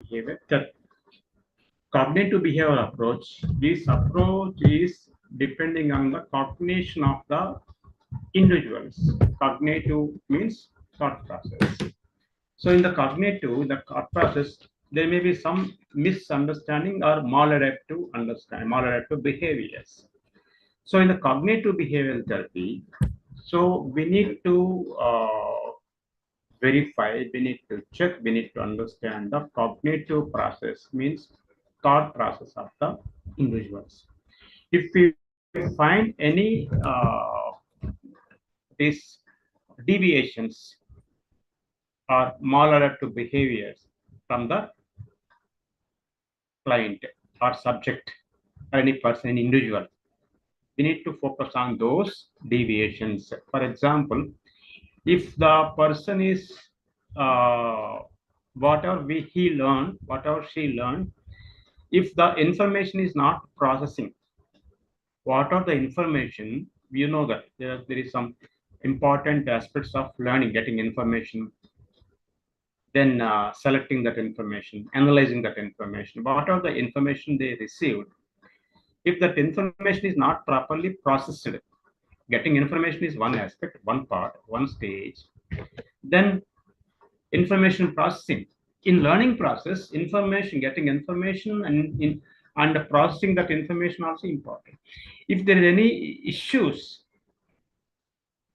behavior. The cognitive behavioral approach. This approach is depending on the cognition of the individuals. Cognitive means thought process. So in the cognitive, the thought process, there may be some misunderstanding or maladaptive behaviors. So in the cognitive behavioral therapy, so we need to verify, we need to check, we need to understand the cognitive process, means thought process of the individuals. If we find any these deviations or maladaptive behaviors from the client or subject or any person, any individual, we need to focus on those deviations. For example, if the person is he learned, whatever she learned, if the information is not processing, what are the information, you know that there is some important aspects of learning, getting information, then selecting that information, analyzing that information. What are the information they received? If that information is not properly processed, getting information is one aspect, one part, one stage. Then information processing. In learning process, information, getting information and processing that information also important. If there is any issues,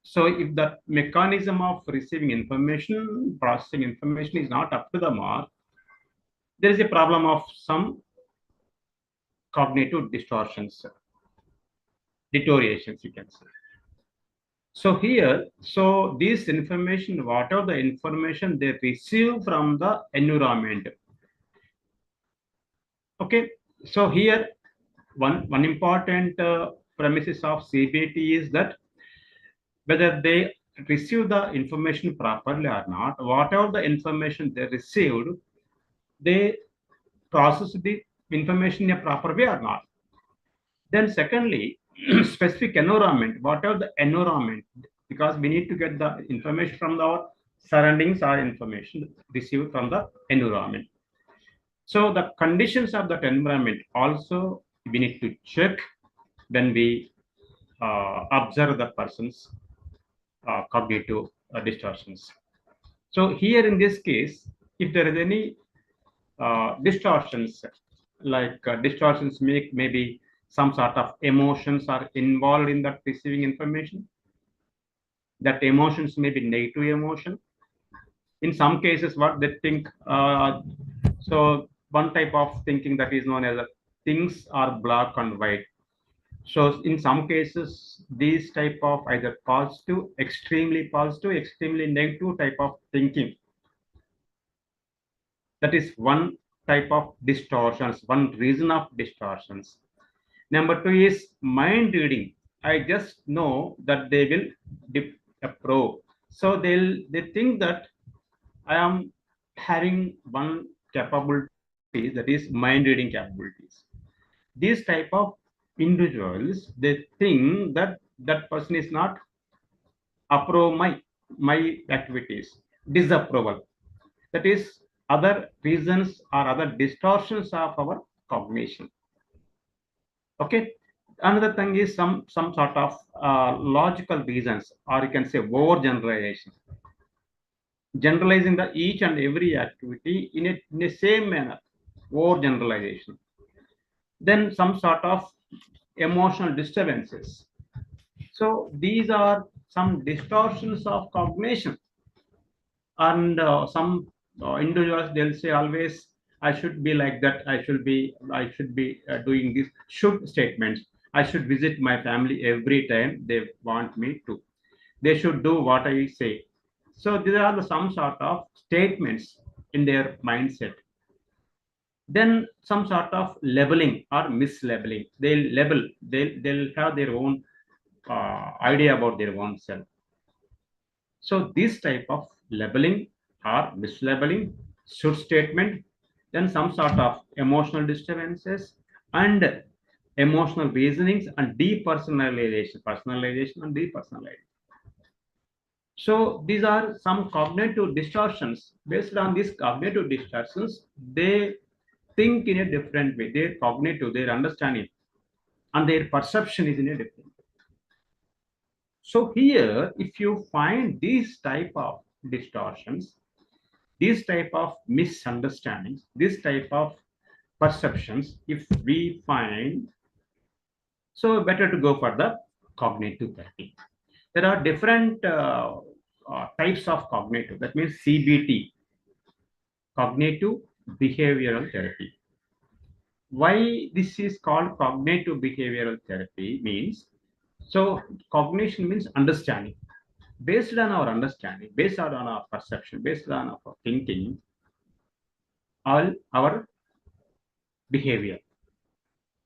so if the mechanism of receiving information, processing information is not up to the mark, there is a problem of some cognitive distortions, deteriorations, you can say. So here, so this information, whatever the information they receive from the environment. Okay, so here one important premises of CBT is that whether they receive the information properly or not, whatever the information they received, they process the information in a proper way or not. Then secondly, specific environment, whatever the environment, because we need to get the information from our surroundings or information received from the environment. So the conditions of that environment also we need to check when we observe the person's cognitive distortions. So here in this case, if there is any distortions, like distortions maybe some sort of emotions are involved in that receiving information, that emotions may be negative emotion. In some cases, what they think, so one type of thinking that is known as things are black and white. So in some cases, these type of either positive, extremely negative type of thinking, that is one type of distortions, one reason of distortions. Number two is mind reading. I just know that they will approve. So they think that I am having one capability, that is mind reading capabilities. These type of individuals, they think that that person is not approve my activities, disapproval. That is other reasons or other distortions of our cognition. Okay, another thing is some sort of logical reasons, or you can say overgeneralization, generalizing the each and every activity in a same manner, overgeneralization. Then some sort of emotional disturbances. So these are some distortions of cognition. And some individuals, they'll say always, I should be like that, I should be doing this should statements. I should visit my family every time they want me to. They should do what I say. So these are some sort of statements in their mindset. Then some sort of labeling or mislabeling. They'll label, they'll have their own idea about their own self. So this type of labeling or mislabeling, should statement, then some sort of emotional disturbances and emotional reasonings and depersonalization, personalization and depersonalization. So these are some cognitive distortions. Based on these cognitive distortions, they think in a different way. Their cognitive, their understanding, and their perception is in a different way. So here, if you find these type of distortions, these type of misunderstandings, this type of perceptions, if we find, so better to go for the cognitive therapy. There are different types of cognitive. That means CBT, cognitive behavioral therapy. Why this is called cognitive behavioral therapy means, so cognition means understanding. Based on our understanding, based on our perception, based on our thinking, all our behavior.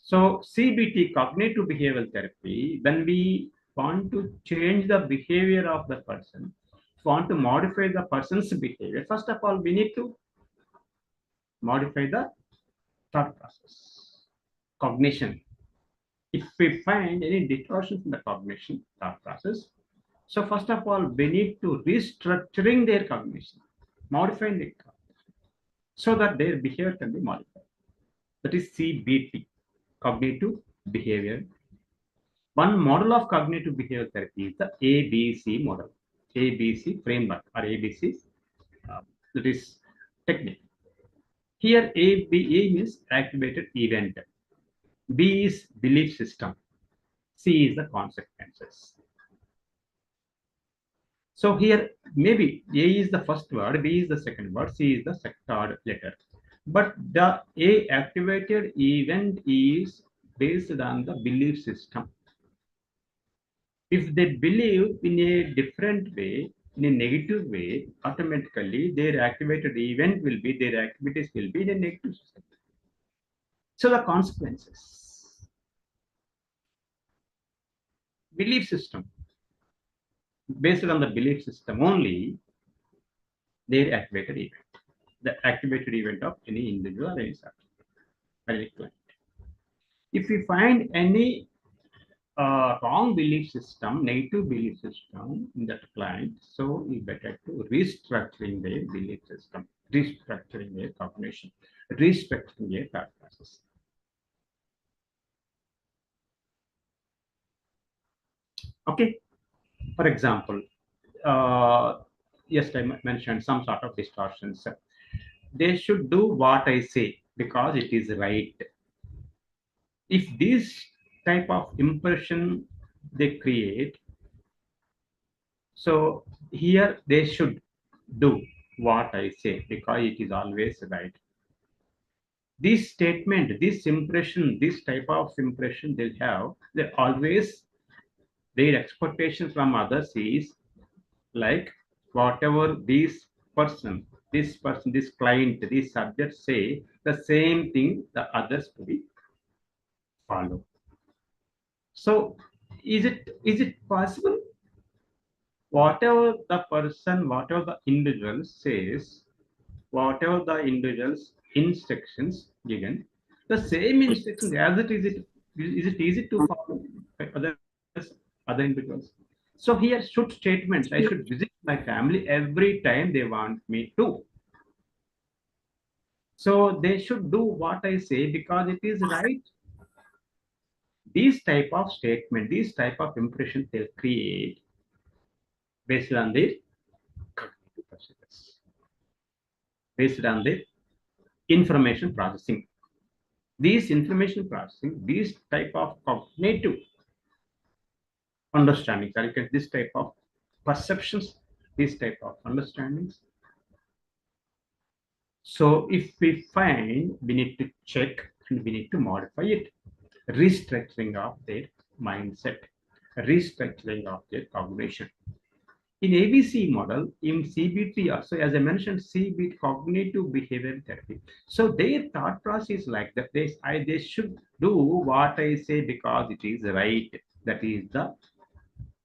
So CBT, cognitive behavioral therapy, when we want to change the behavior of the person, want to modify the person's behavior, first of all, we need to modify the thought process, cognition. If we find any distortions in the cognition thought process, so first of all, we need to restructuring their cognition, modifying the cognition, so that their behavior can be modified. That is CBT, cognitive behavior. One model of cognitive behavioral therapy is the ABC model, ABC framework, or ABC, that is technique. Here, A means activated event, B is belief system, C is the consequences. So here, maybe A is the first word, B is the second word, C is the third letter. But the A activated event is based on the belief system. If they believe in a different way, in a negative way, automatically their activated event will be, their activities will be in a negative system. So the consequences, belief system, based on the belief system only, their activated event, the activated event of any individual or any subject, any client. If we find any wrong belief system, negative belief system in that client, so we better to restructuring their belief system, restructuring their cognition, restructuring their thought process. Okay, for example, yes, I mentioned some sort of distortions. They should do what I say because it is right. If this type of impression they create, so here they should do what I say because it is always right. This statement, this impression, this type of impression they have, they always, their expectation from others is like whatever this client, this subject say, the same thing the others to be follow. So is it possible? Whatever the person, whatever the individual says, whatever the individual's instructions given, the same instructions as is it easy to follow by other individuals? So here should statements, I should visit my family every time they want me to. So they should do what I say because it is right. These type of statement, these type of impression they create based on their cognitive processes, based on their information processing. These information processing, these type of cognitive understandings, or this type of perceptions, these type of understandings. So if we find, we need to check and we need to modify it. Restructuring of their mindset, restructuring of their cognition. In ABC model, in CBT also, as I mentioned, CBT, cognitive behavioral therapy. So their thought process is like that. They should do what I say because it is right. That is the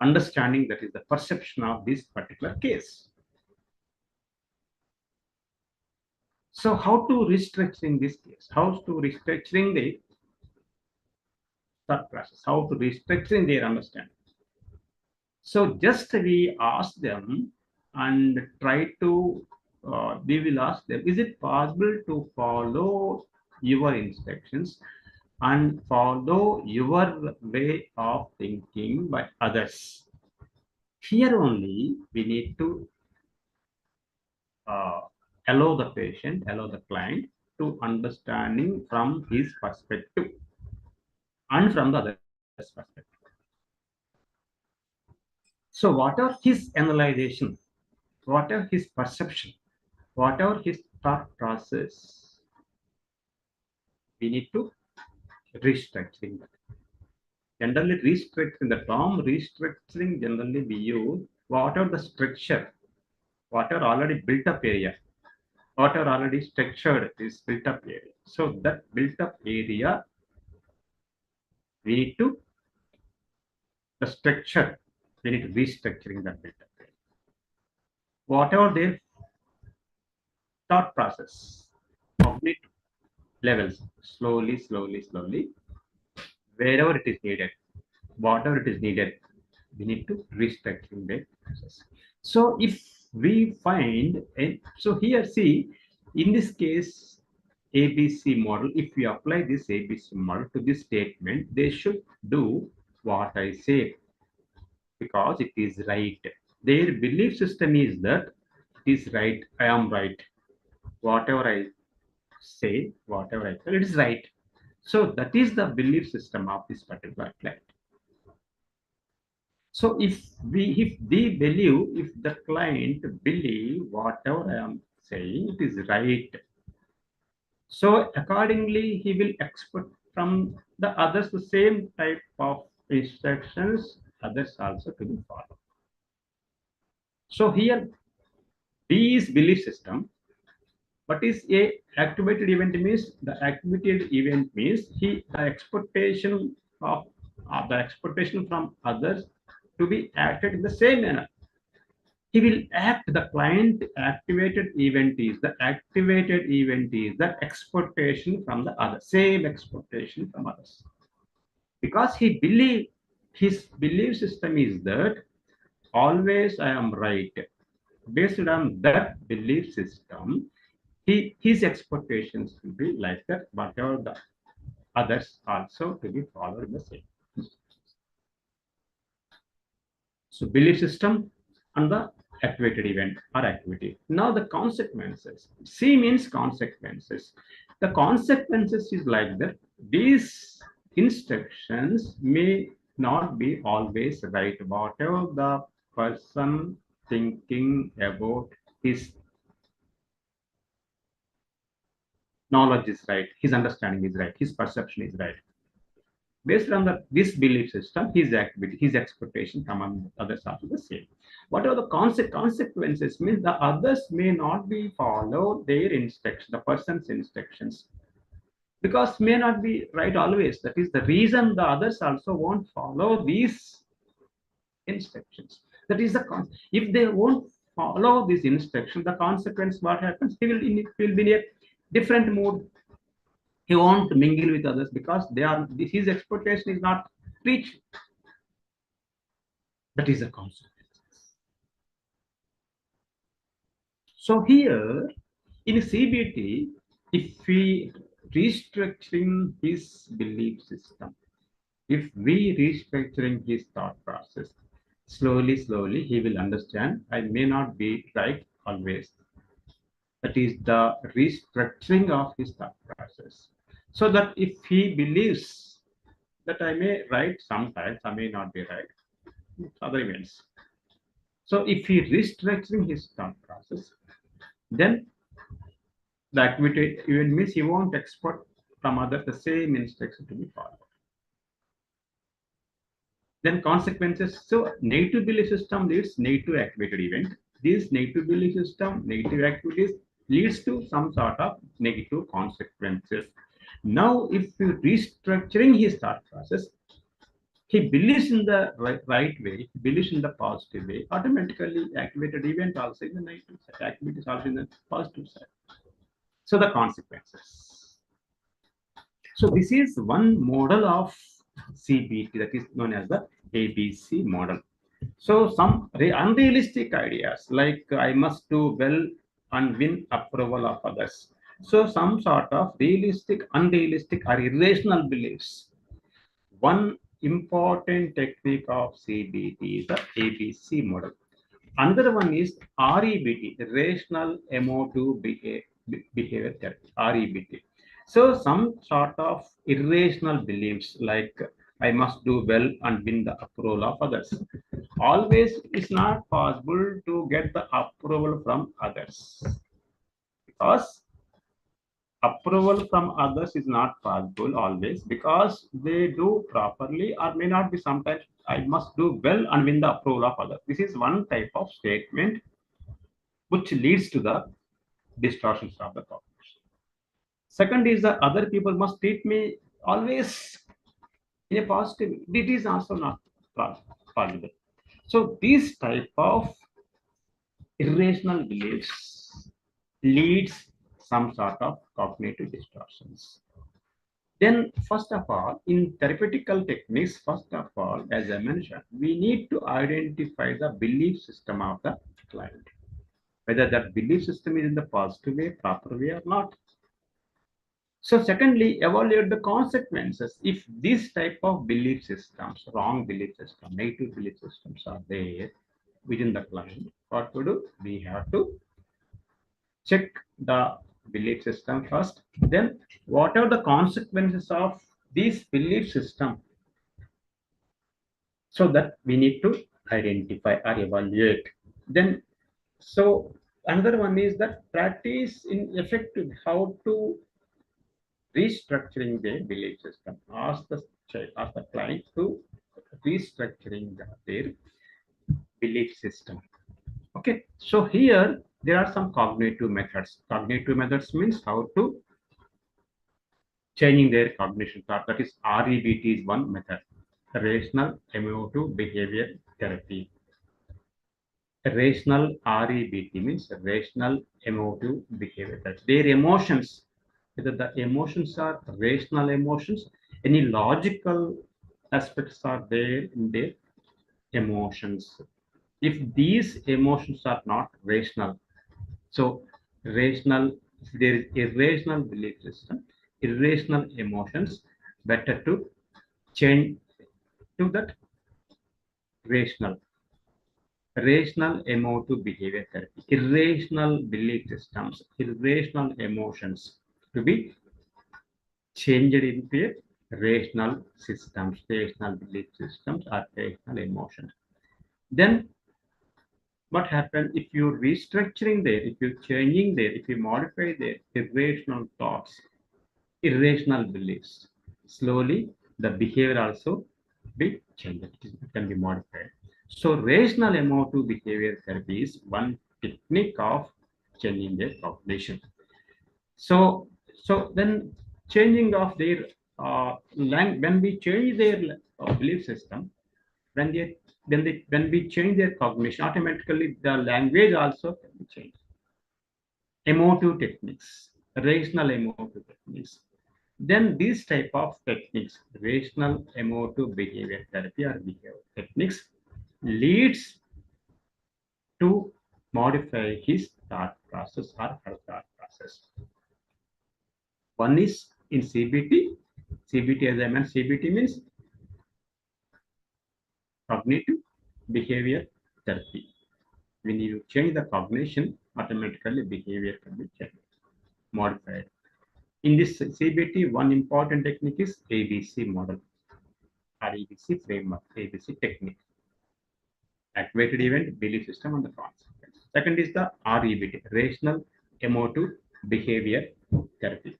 understanding, that is the perception of this particular case. So how to restructuring this case? How to restructuring the thought process? How to restructuring their understanding? So just we ask them and try to, we will ask them, is it possible to follow your instructions and follow your way of thinking by others? Here only we need to uh, allow the patient, allow the client to understanding from his perspective and from the other's perspective. So whatever his analyzation, whatever his perception, whatever his thought process, we need to restructuring that. Generally, restructuring the term restructuring generally we use whatever the structure, whatever already built up area, whatever already structured is built up area. So that built up area, we need to the structure, we need to restructuring that built up area. Whatever their thought process, cognitive levels, slowly, wherever it is needed, whatever it is needed, we need to restructuring the process. So if we find, so here see, in this case, ABC model, if we apply this ABC model to this statement, they should do what I say because it is right. Their belief system is that it is right, I am right. Whatever I say, whatever I tell, it is right. So that is the belief system of this particular client. So if they believe, if the client believe whatever I am saying, it is right. So accordingly, he will expect from the others the same type of instructions, others also to be followed. So here, D is belief system. What is a activated event means? The activated event means the expectation of the expectation from others to be acted in the same manner. He will act. The client activated event is the expectation from the other, same expectation from others, because he believe, his belief system is that always I am right. Based on that belief system, his expectations will be like that, whatever the others also to be followed in the same. So belief system and the activated event or activity. Now the consequences. C means consequences. The consequences is like that. These instructions may not be always right. Whatever the person thinking about his knowledge is right, his understanding is right, his perception is right. Based on this belief system, his activity, his expectation among others are the same. What are the consequences? Means the others may not be follow their instructions, the person's instructions, because may not be right always. That is the reason the others also won't follow these instructions. That is the if they won't follow this instruction, the consequence what happens? He will be in a different mood. He won't mingle with others because they are his expectation is not reached. That is the consequence. So here in CBT, if we restructuring his belief system, if we restructuring his thought process, slowly he will understand I may not be right always. That is the restructuring of his thought process. So that if he believes that I may right sometimes, I may not be right, other events. So if he restructuring his thought process, then the activity even means he won't expect from other the same instruction to be followed. Then consequences. So negative belief system leads negative activated event. This negative belief system, negative activities leads to some sort of negative consequences. Now, if you restructuring his thought process, he believes in the right way, he believes in the positive way, automatically activated event also in the negative side, activities also in the positive side. So the consequences. So this is one model of CBT that is known as the ABC model. So some unrealistic ideas like I must do well and win approval of others. So some sort of realistic, unrealistic, or irrational beliefs. One important technique of CBT is the ABC model. Another one is REBT, Rational Emotive Behavior Therapy, REBT. So some sort of irrational beliefs like I must do well and win the approval of others. Always it's not possible to get the approval from others because approval from others is not possible always because they do properly or may not be sometimes I must do well and win the approval of others. This is one type of statement which leads to the distortions of the cognition. Second is that other people must treat me always in a positive way. It is also not possible. So these type of irrational beliefs leads some sort of cognitive distortions. Then, first of all, in therapeutical techniques, first of all, as I mentioned, we need to identify the belief system of the client, whether that belief system is in the positive way, proper way, or not. So, secondly, evaluate the consequences. If this type of belief systems, wrong belief system, negative belief systems are there within the client, what to do? We have to check the belief system first. Then, what are the consequences of this belief system? So that we need to identify or evaluate. Then, so another one is that practice in effective how to restructuring their belief system. Ask the client to restructuring their belief system. Okay, so here there are some cognitive methods. Cognitive methods means how to changing their cognition thought. That is REBT is one method. Rational emotive behavior therapy. Rational REBT means rational emotive behavior. That's their emotions. Whether the emotions are rational emotions, any logical aspects are there in their emotions. If these emotions are not rational, so rational, if there is irrational belief system, irrational emotions, better to change to that rational. Rational emotive behavior therapy, irrational belief systems, irrational emotions to be changed into rational systems, rational belief systems, or rational emotions. Then what happens if you're restructuring there, if you're changing there, if you modify there irrational thoughts, irrational beliefs, slowly the behavior also be changed. It can be modified. So rational emotive behavior therapy is one technique of changing their cognition. So then changing of their when we change their belief system, when we change their cognition, automatically the language also can be changed. Emotive techniques, rational emotive techniques. Then these type of techniques, rational emotive behavior therapy or behavior techniques, leads to modify his thought process or her thought process. One is in CBT. CBT, as I meant, CBT means cognitive behavior therapy. When you change the cognition, automatically behavior can be changed, modified. In this CBT, one important technique is ABC model or ABC framework, ABC technique. Activated event, belief system, and the consequence. Second is the REBT, rational emotive behavior therapy.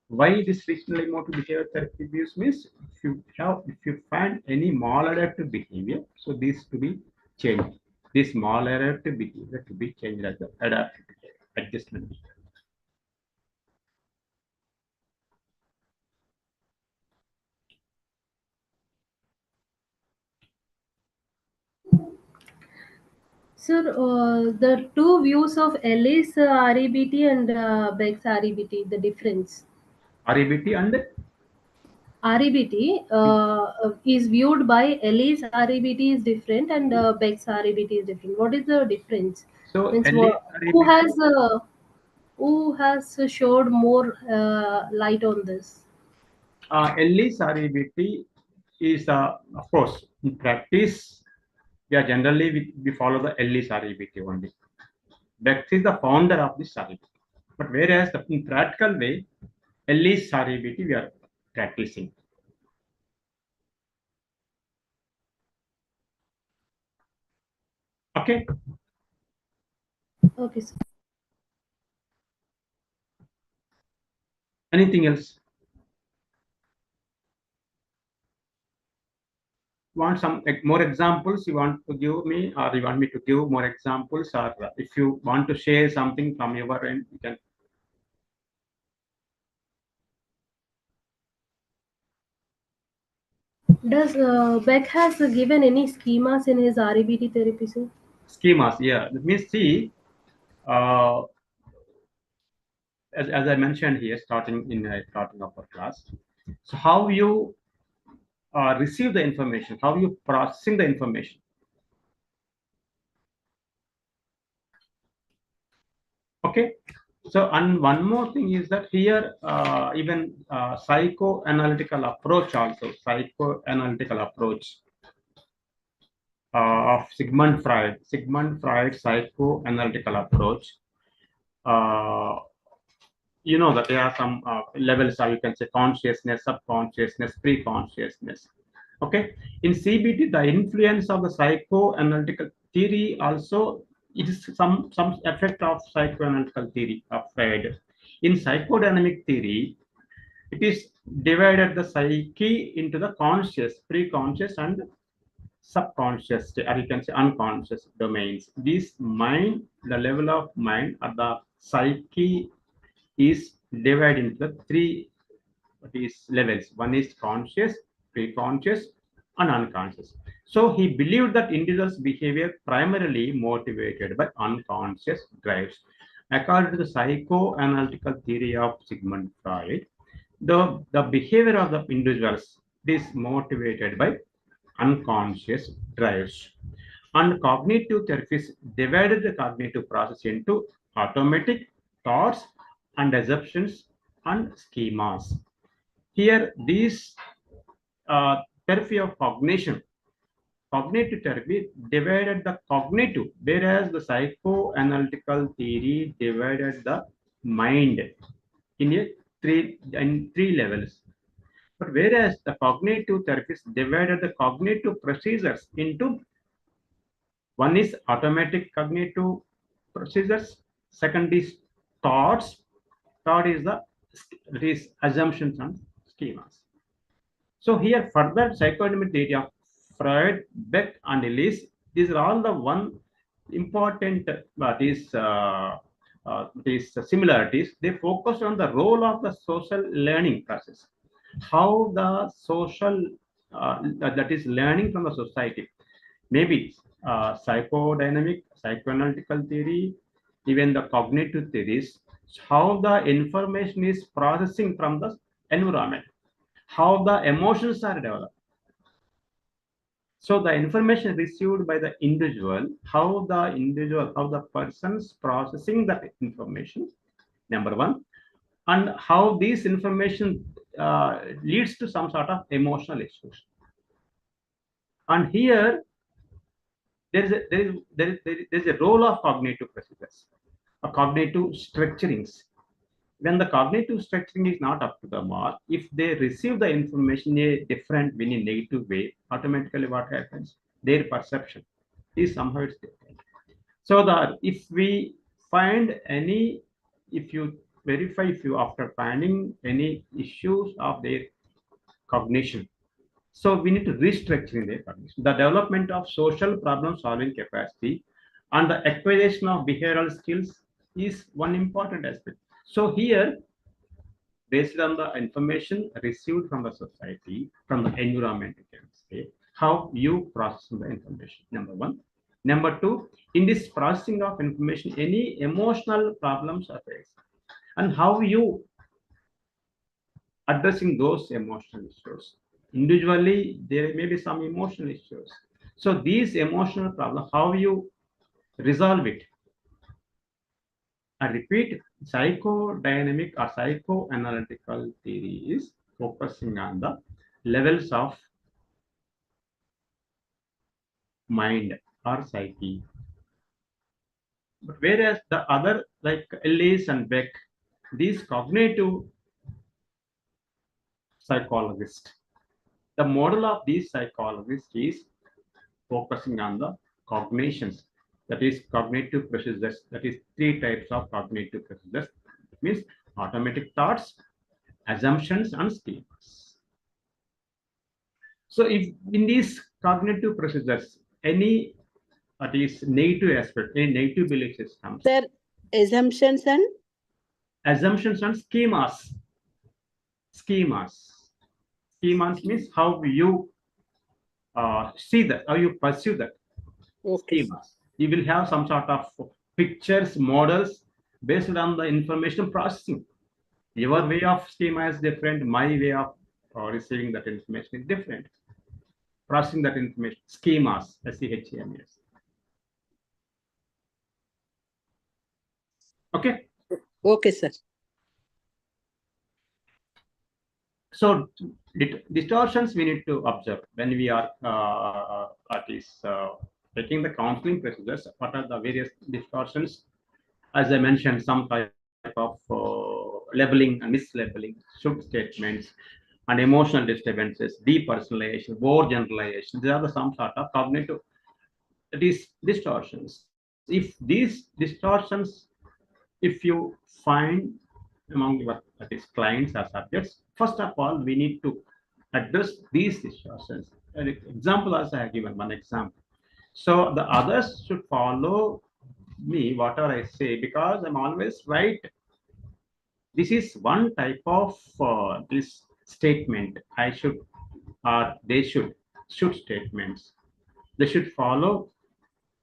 Why this rational emotive behavior therapy use means if you find any maladaptive behavior, so this to be changed. This maladaptive behavior to be changed as the adaptive behavior, adjustment behavior. Sir, the two views of Ellis REBT and Beck's REBT, the difference. REBT and REBT is viewed by Ellie's REBT is different and Beck's REBT is different. What is the difference? So Means Ellis who has showed more light on this? Ellis REBT is, of course, in practice, we are generally we follow the Ellis REBT only. Beck is the founder of this REBT. But whereas in practical way, Ellis REBT we are practicing. Okay. Okay, sir. Anything else? Want some more examples you want to give me, or you want me to give more examples, or if you want to share something from your end, you can. Does Beck has given any schemas in his REBT therapy, sir? Schemas, yeah. Let me see. Uh, as I mentioned here, starting of our class. So how you receive the information, how you processing the information. Okay. So, and one more thing is that here, even psychoanalytical approach also, psychoanalytical approach of Sigmund Freud psychoanalytical approach. Uh, you know that there are some levels, or you can say consciousness, subconsciousness, pre-consciousness. Okay. In CBT, the influence of the psychoanalytical theory also, it is some effect of psychoanalytical theory of Freud. In psychodynamic theory, it is divided the psyche into the conscious, pre-conscious, and subconscious, or you can say unconscious domains. This mind, the level of mind at the psyche is divided into the three these levels. One is conscious, pre-conscious, and unconscious. So he believed that individuals' behavior primarily motivated by unconscious drives. According to the psychoanalytical theory of Sigmund Freud, the behavior of the individuals is motivated by unconscious drives. And cognitive therapies divided the cognitive process into automatic thoughts and assumptions and schemas. Here, these therapy of cognitive therapy divided the cognitive, whereas the psychoanalytical theory divided the mind in three levels. But whereas the cognitive therapies divided the cognitive procedures into one is automatic cognitive procedures, second is thoughts, third is the it is assumptions and schemas. So here further psychodynamic theory of Freud, Beck, and Ellis, these are all the one important these similarities. They focus on the role of the social learning process, how the social that is learning from the society, maybe psychodynamic, psychoanalytical theory, even the cognitive theories, how the information is processing from the environment, how the emotions are developed. So the information received by the individual, how the person's processing that information, number one, and how this information leads to some sort of emotional issues. And here there is a role of cognitive procedures, cognitive structurings. When the cognitive structuring is not up to the mark, if they receive the information in a different, in a negative way, automatically what happens? Their perception is somehow it's different. So that if we find any, if you verify, if you after finding any issues of their cognition, so we need to restructuring their cognition. The development of social problem solving capacity and the acquisition of behavioral skills is one important aspect. So here, based on the information received from the society, from the environment, you can say, how you process the information, number one. Number two, in this processing of information, any emotional problems arise, and how you addressing those emotional issues. Individually, there may be some emotional issues. So these emotional problems, how you resolve it? I repeat, psychodynamic or psychoanalytical theory is focusing on the levels of mind or psyche. But whereas the other, like Ellis and Beck, these cognitive psychologists, the model of these psychologists is focusing on the cognitions, that is cognitive procedures, that is three types of cognitive procedures. It means automatic thoughts, assumptions, and schemas. So if in these cognitive procedures, any that is negative aspect, any negative belief systems, Sir, assumptions and assumptions and schemas. Schemas means how you see that, how you pursue that. okay. Schemas. You will have some sort of pictures, models based on the information processing. Your way of schema is different. My way of receiving that information is different. Processing that information, schemas, SCHEMS. Okay. Okay, sir. So distortions we need to observe when we are at least taking the counseling procedures. What are the various distortions? As I mentioned, some type of labeling and mislabeling, should statements, and emotional disturbances, depersonalization, overgeneralization. These are the some sort of cognitive distortions. If these distortions, if you find among your that is clients or subjects, first of all, we need to address these distortions. An example, as I have given one example. So the others should follow me, whatever I say, because I'm always right. This is one type of this statement. I should, or they should statements. They should follow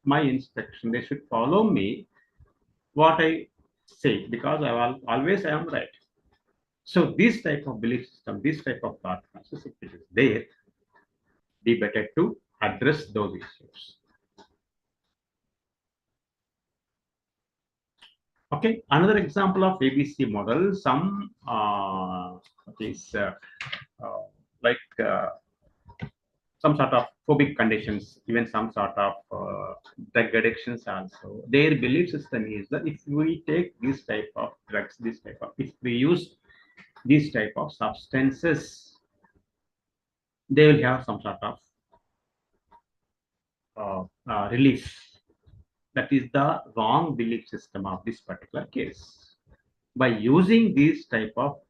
my instruction. They should follow me what I say, because I am right. So this type of belief system, this type of thought process, if it is there, be better to address those issues. Okay, another example of ABC model, some is like some sort of phobic conditions, even some sort of drug addictions also. Their belief system is that if we take this type of drugs, if we use these type of substances, they will have some sort of relief. That is the wrong belief system of this particular case. By using these type of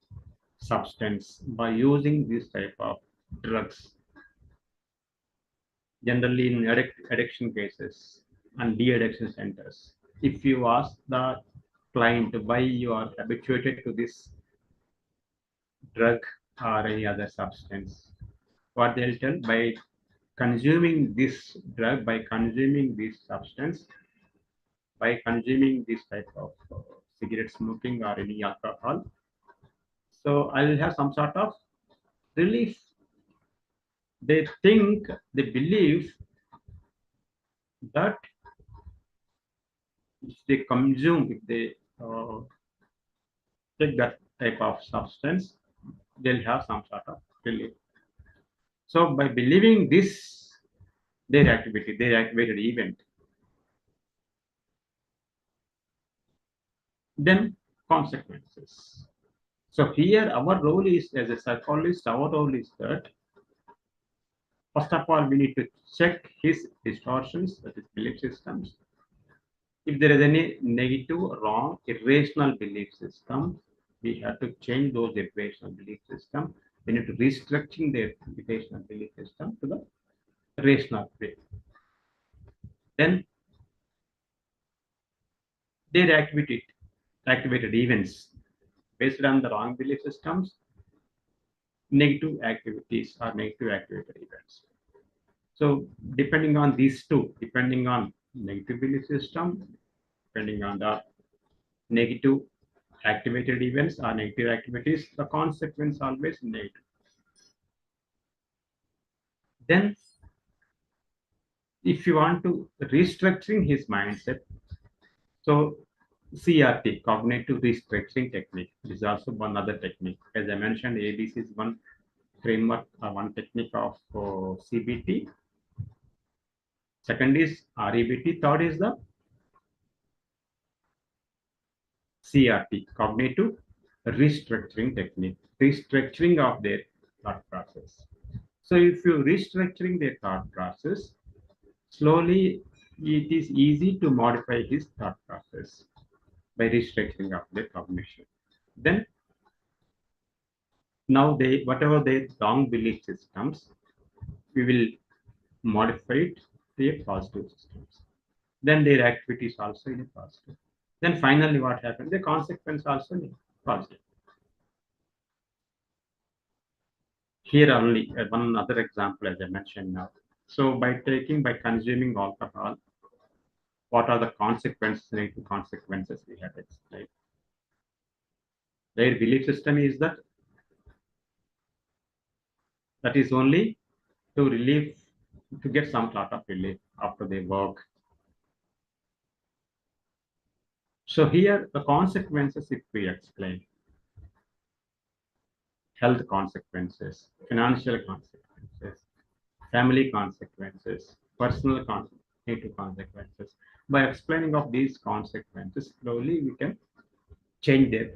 substance, by using this type of drugs, generally in addiction cases and de-addiction centers, if you ask the client why you are habituated to this drug or any other substance, what they'll tell, by consuming this drug, by consuming this substance, by consuming this type of cigarette smoking or any alcohol, so I will have some sort of relief. They think, they believe that if they consume, if they take that type of substance, they'll have some sort of relief. So by believing this, their activity, their activated event, then consequences. So here our role is, as a psychologist, our role is that first of all we need to check his distortions, that is belief systems. If there is any negative, wrong, irrational belief system, we have to change those irrational belief system. We need to restructuring their irrational belief system to the rational way. Then their activated events based on the wrong belief systems, negative activities or negative activated events. So depending on these two, depending on negative belief system, depending on the negative activated events or negative activities, the consequence always negative. Then if you want to restructuring his mindset, so CRT, cognitive restructuring technique, is also one other technique. As I mentioned, ABC is one framework, one technique of CBT. Second is REBT. Third is the CRT, cognitive restructuring technique, restructuring of their thought process. So if you restructuring their thought process, slowly it is easy to modify his thought process by restructuring of their cognition. Then now they, whatever their wrong belief systems, we will modify it to a positive systems. Then their activities also in a positive. Then finally what happens? The consequence also in positive. Here only one other example as I mentioned now. So by consuming alcohol, what are the consequences, negative consequences we have explained? Their belief system is that is only to relieve, to get some sort of relief after they work. So here the consequences, if we explain, health consequences, financial consequences, family consequences, personal negative consequences. By explaining of these consequences, slowly we can change their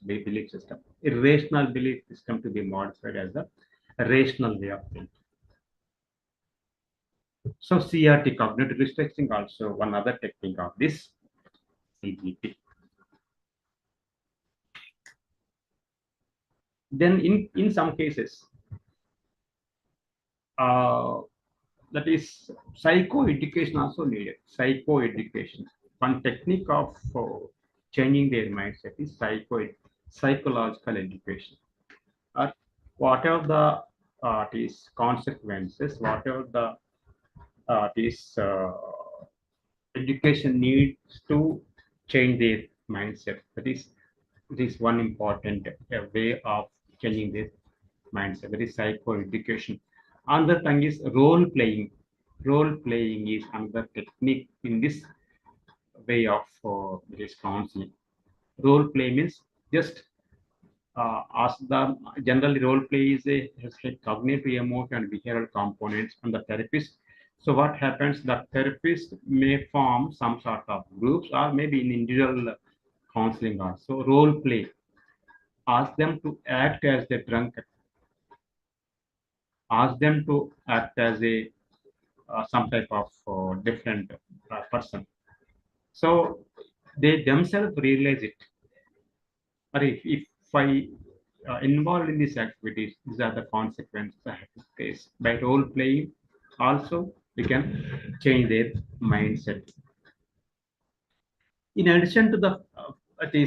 belief system. Irrational belief system to be modified as a rational way of thinking. So CRT, cognitive restructuring, also one other technique of this CBT. Then in some cases, that is psycho-education also needed. Psycho-education. One technique of changing their mindset is psychological education. Or whatever the consequences, whatever the education needs to change their mindset. That is, it is one important way of changing their mindset. That is psycho-education. Another thing is role playing. Role playing is another technique in this way of this counseling. Role play means just ask the, generally role play is has a cognitive, emotional, and behavioral components from the therapist. So what happens? The therapist may form some sort of groups or maybe in individual counseling also. Role play. Ask them to act as the drunk. Ask them to act as a some type of different person. So they themselves realize it. Or if I involved in these activities, these are the consequences I have to face. By role playing, also we can change their mindset. In addition to the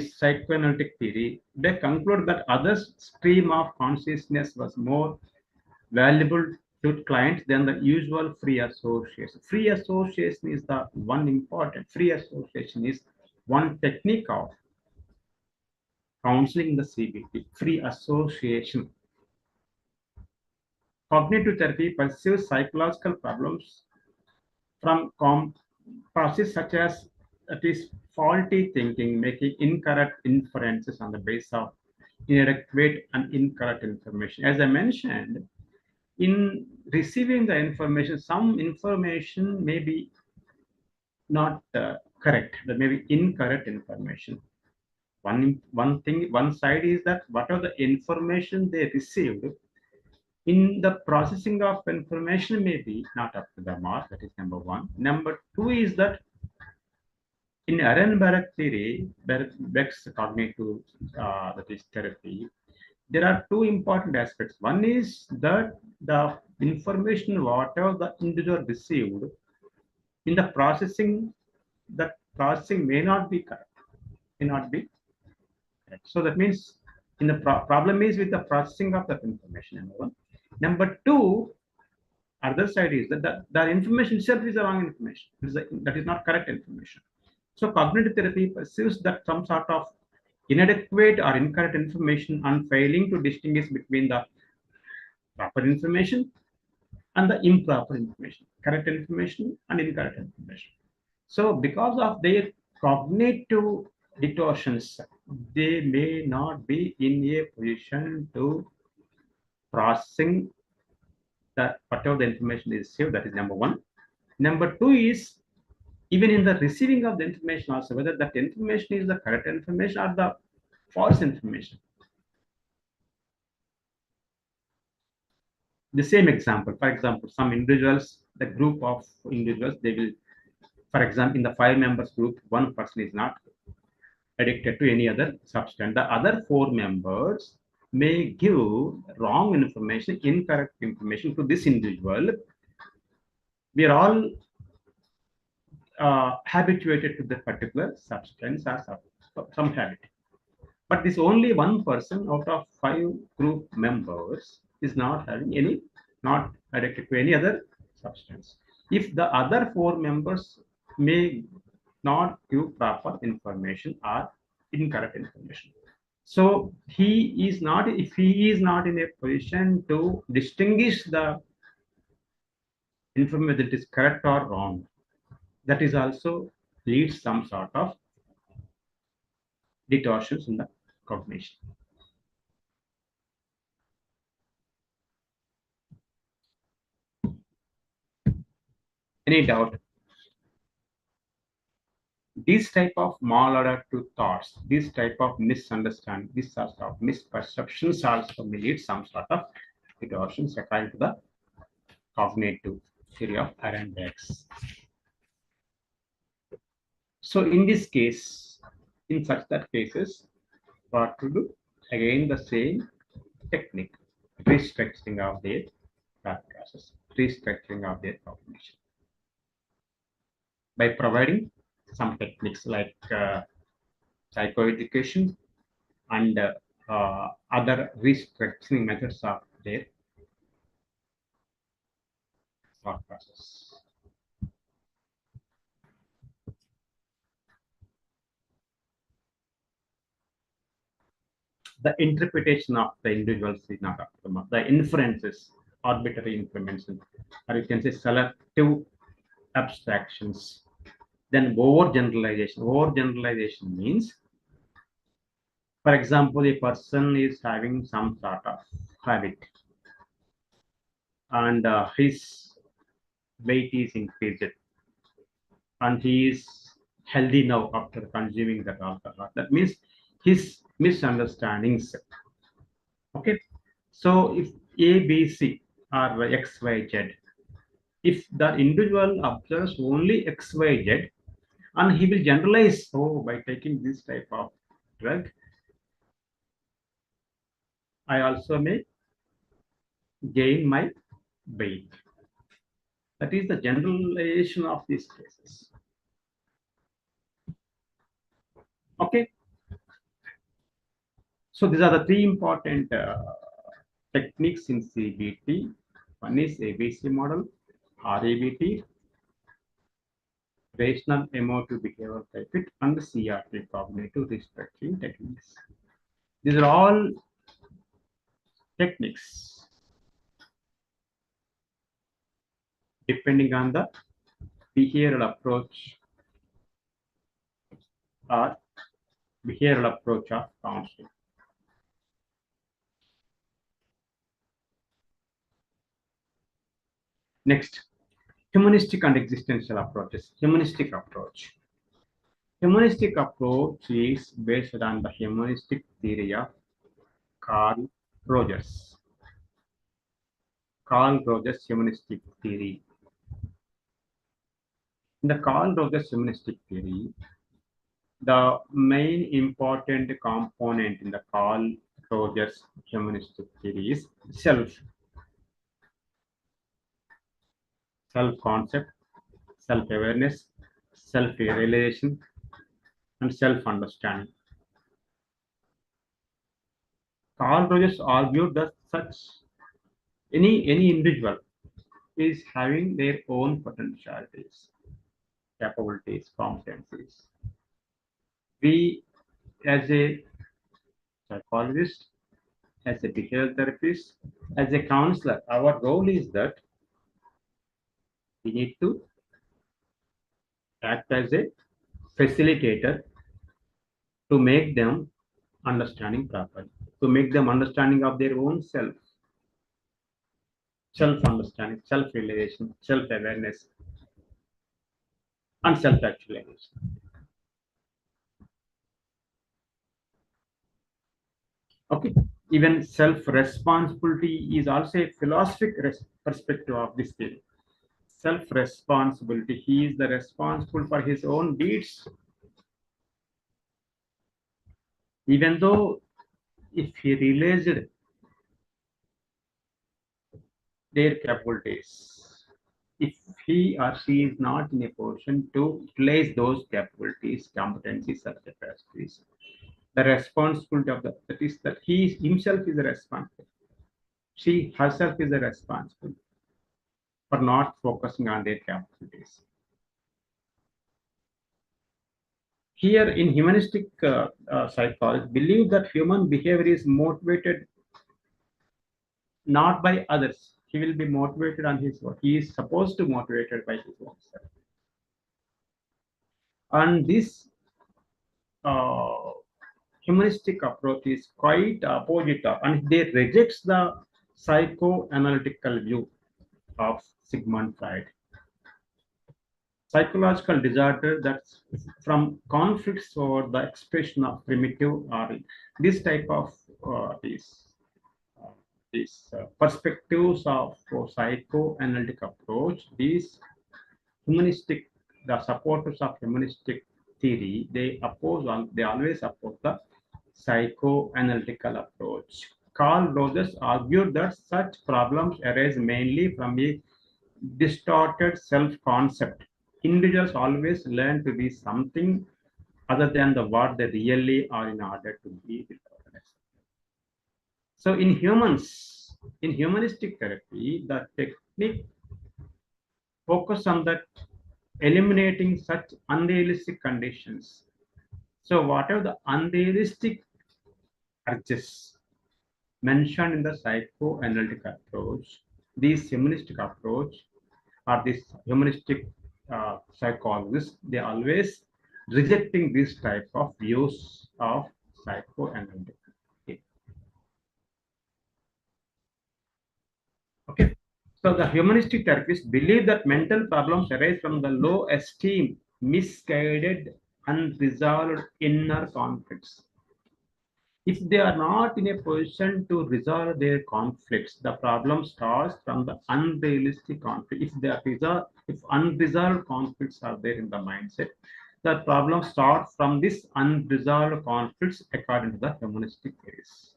psychoanalytic theory, they conclude that others' stream of consciousness was more valuable to clients than the usual free association. Free association is the one important. Free association is one technique of counseling in the CBT. Free association. Cognitive therapy pursues psychological problems from processes such as faulty thinking, making incorrect inferences on the basis of inadequate and incorrect information. As I mentioned, in receiving the information, some information may be not correct, there may be incorrect information. One side is that whatever the information they received, in the processing of information may be not up to the mark. That is number one. Number two is that in Yr-MSc theory, Beck's cognitive that is therapy, there are two important aspects. One is that the information whatever the individual received, in the processing, that processing may not be correct, may not be correct. So that means in the problem is with the processing of that information. Number one. Number two, other side is that the information itself is the wrong information. That is not correct information. So cognitive therapy pursues that some sort of inadequate or incorrect information and failing to distinguish between the proper information and the improper information, correct information and incorrect information. So because of their cognitive distortions, they may not be in a position to processing that whatever the information is received. That is number one. Number two is even in the receiving of the information also, whether that information is the correct information or the false information. The same example, for example, some individuals, the group of individuals, they will, for example, in the 5 members group, one person is not addicted to any other substance. The other 4 members may give wrong information, incorrect information to this individual. We are all habituated to the particular substance or some habit. But this only one person out of 5 group members is not having any, not addicted to any other substance. If the other 4 members may not give proper information or incorrect information. So he is not, if he is not in a position to distinguish the information that is correct or wrong, that is also leads some sort of distortions in the cognition. Any doubt? These type of maladaptive thoughts, this type of misunderstanding, this sort of misperceptions also may lead some sort of distortions according to the cognitive theory of Ehrenberg's. So in this case, in such that cases, what to do? Again, the same technique, restructuring of their thought process, restructuring of their cognition by providing some techniques like psychoeducation and other restructuring methods of their thought process. The interpretation of the individuals is not up to the mark. The inferences, arbitrary inferences, or you can say selective abstractions. Then overgeneralization. Overgeneralization means, for example, a person is having some sort of habit and his weight is increased and he is healthy now after consuming that alcohol. That means his misunderstandings. Okay, so if A, B, C or X, Y, Z, if the individual observes only X, Y, Z, and he will generalize, oh, by taking this type of drug, I also may gain my weight. That is the generalization of these cases. Okay. So these are the 3 important techniques in CBT. One is ABC model, RABT, rational emotive behavioral type, and the CRT, cognitive restructuring techniques. These are all techniques depending on the behavioral approach or behavioral approach of counseling. Next, humanistic and existential approaches. Humanistic approach. Humanistic approach is based on the humanistic theory of Carl Rogers. Carl Rogers humanistic theory. In the Carl Rogers humanistic theory, the main important component in the Carl Rogers humanistic theory is self-concept, self-awareness, self-realization, and self-understanding. Carl Rogers argued that any individual is having their own potentialities, capabilities, competencies. We, as a psychologist, as a behavioral therapist, as a counselor, our role is that we need to act as a facilitator to make them understanding properly, to make them understanding of their own self, self-understanding, self-realization, self-awareness, and self-actualization. Okay, even self-responsibility is also a philosophical perspective of this field. Self-responsibility, he is the responsible for his own deeds, even though if he realized their capabilities, if he or she is not in a position to utilize those capabilities, competencies, or capacities, the responsibility of that is that he himself is responsible. She herself is responsible for not focusing on their capabilities. Here in humanistic psychology, believe that human behavior is motivated not by others. He will be motivated on his own. He is supposed to be motivated by his own self. And this uh, humanistic approach is quite opposite of, and they rejects the psychoanalytical view of Sigmund Freud. Psychological disorder that's from conflicts over the expression of primitive or this type of uh, these perspectives of psychoanalytic approach, these humanistic, the supporters of humanistic theory, they always oppose the psychoanalytical approach. Carl Rogers argued that such problems arise mainly from a distorted self-concept. Individuals always learn to be something other than the what they really are in order to be recognized. So in humans, in humanistic therapy, the technique focus on that eliminating such unrealistic conditions. So whatever the unrealistic urges mentioned in the psychoanalytic approach, this humanistic approach or this humanistic psychologists, they always rejecting this type of views of psychoanalytic. Okay. Okay. So the humanistic therapists believe that mental problems arise from the low esteem, misguided, unresolved inner conflicts. If they are not in a position to resolve their conflicts, the problem starts from the unrealistic conflict. If unresolved conflicts are there in the mindset, the problem starts from this unresolved conflicts according to the humanistic theories.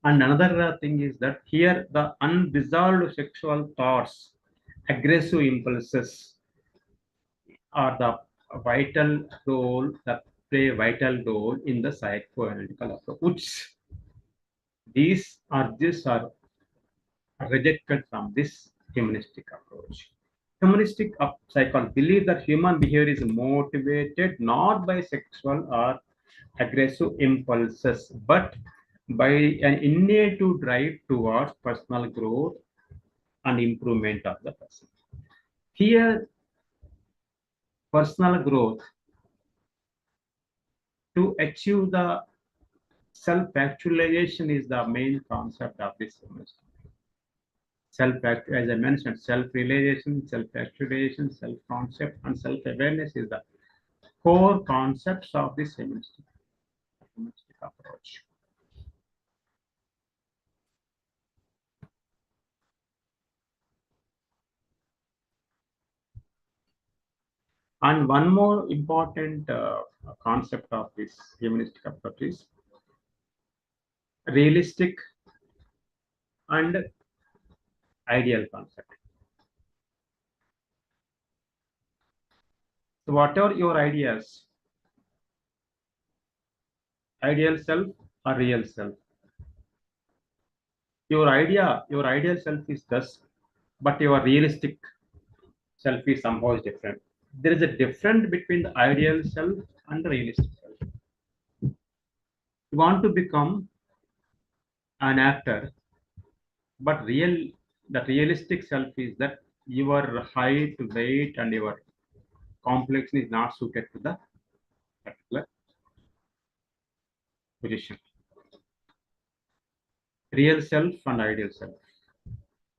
And another thing is that here the unresolved sexual thoughts, aggressive impulses are the vital role that play a vital role in the psychoanalytical approach. These urges are rejected from this humanistic approach. Humanistic psychology believe that human behavior is motivated not by sexual or aggressive impulses, but by an innate drive towards personal growth and improvement of the person. Here, personal growth to achieve the self-actualization is the main concept of this humanistic. As I mentioned, self-realization, self-actualization, self-concept, and self-awareness is the core concepts of this humanistic approach. And one more important concept of this humanistic approach is realistic and ideal concept. So whatever your ideas, ideal self or real self, your ideal self is thus but your realistic self is somehow different. There is a difference between the ideal self and the realistic self. You want to become an actor, but the realistic self is that your height, weight, and your complexion is not suited to the particular position. Real self and ideal self.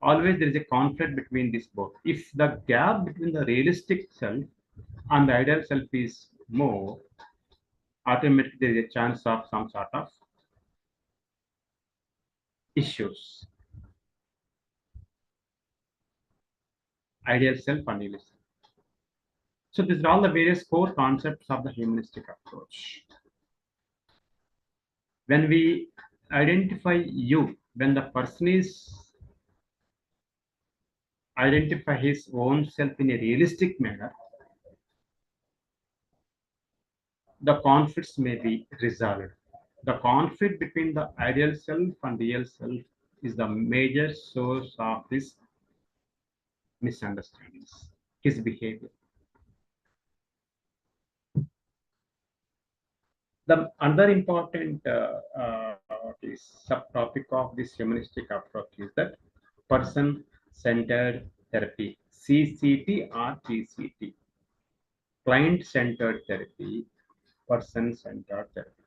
Always there is a conflict between these both. If the gap between the realistic self and the ideal self is more, automatically there is a chance of some sort of issues. Ideal self and ideal self. So these are all the various core concepts of the humanistic approach. When we identify you, when the person is identify his own self in a realistic manner, the conflicts may be resolved. The conflict between the ideal self and real self is the major source of his misunderstandings, his behavior. The other important subtopic of this humanistic approach is that person-centered therapy, CCT or PCT, client-centered therapy, person-centered therapy.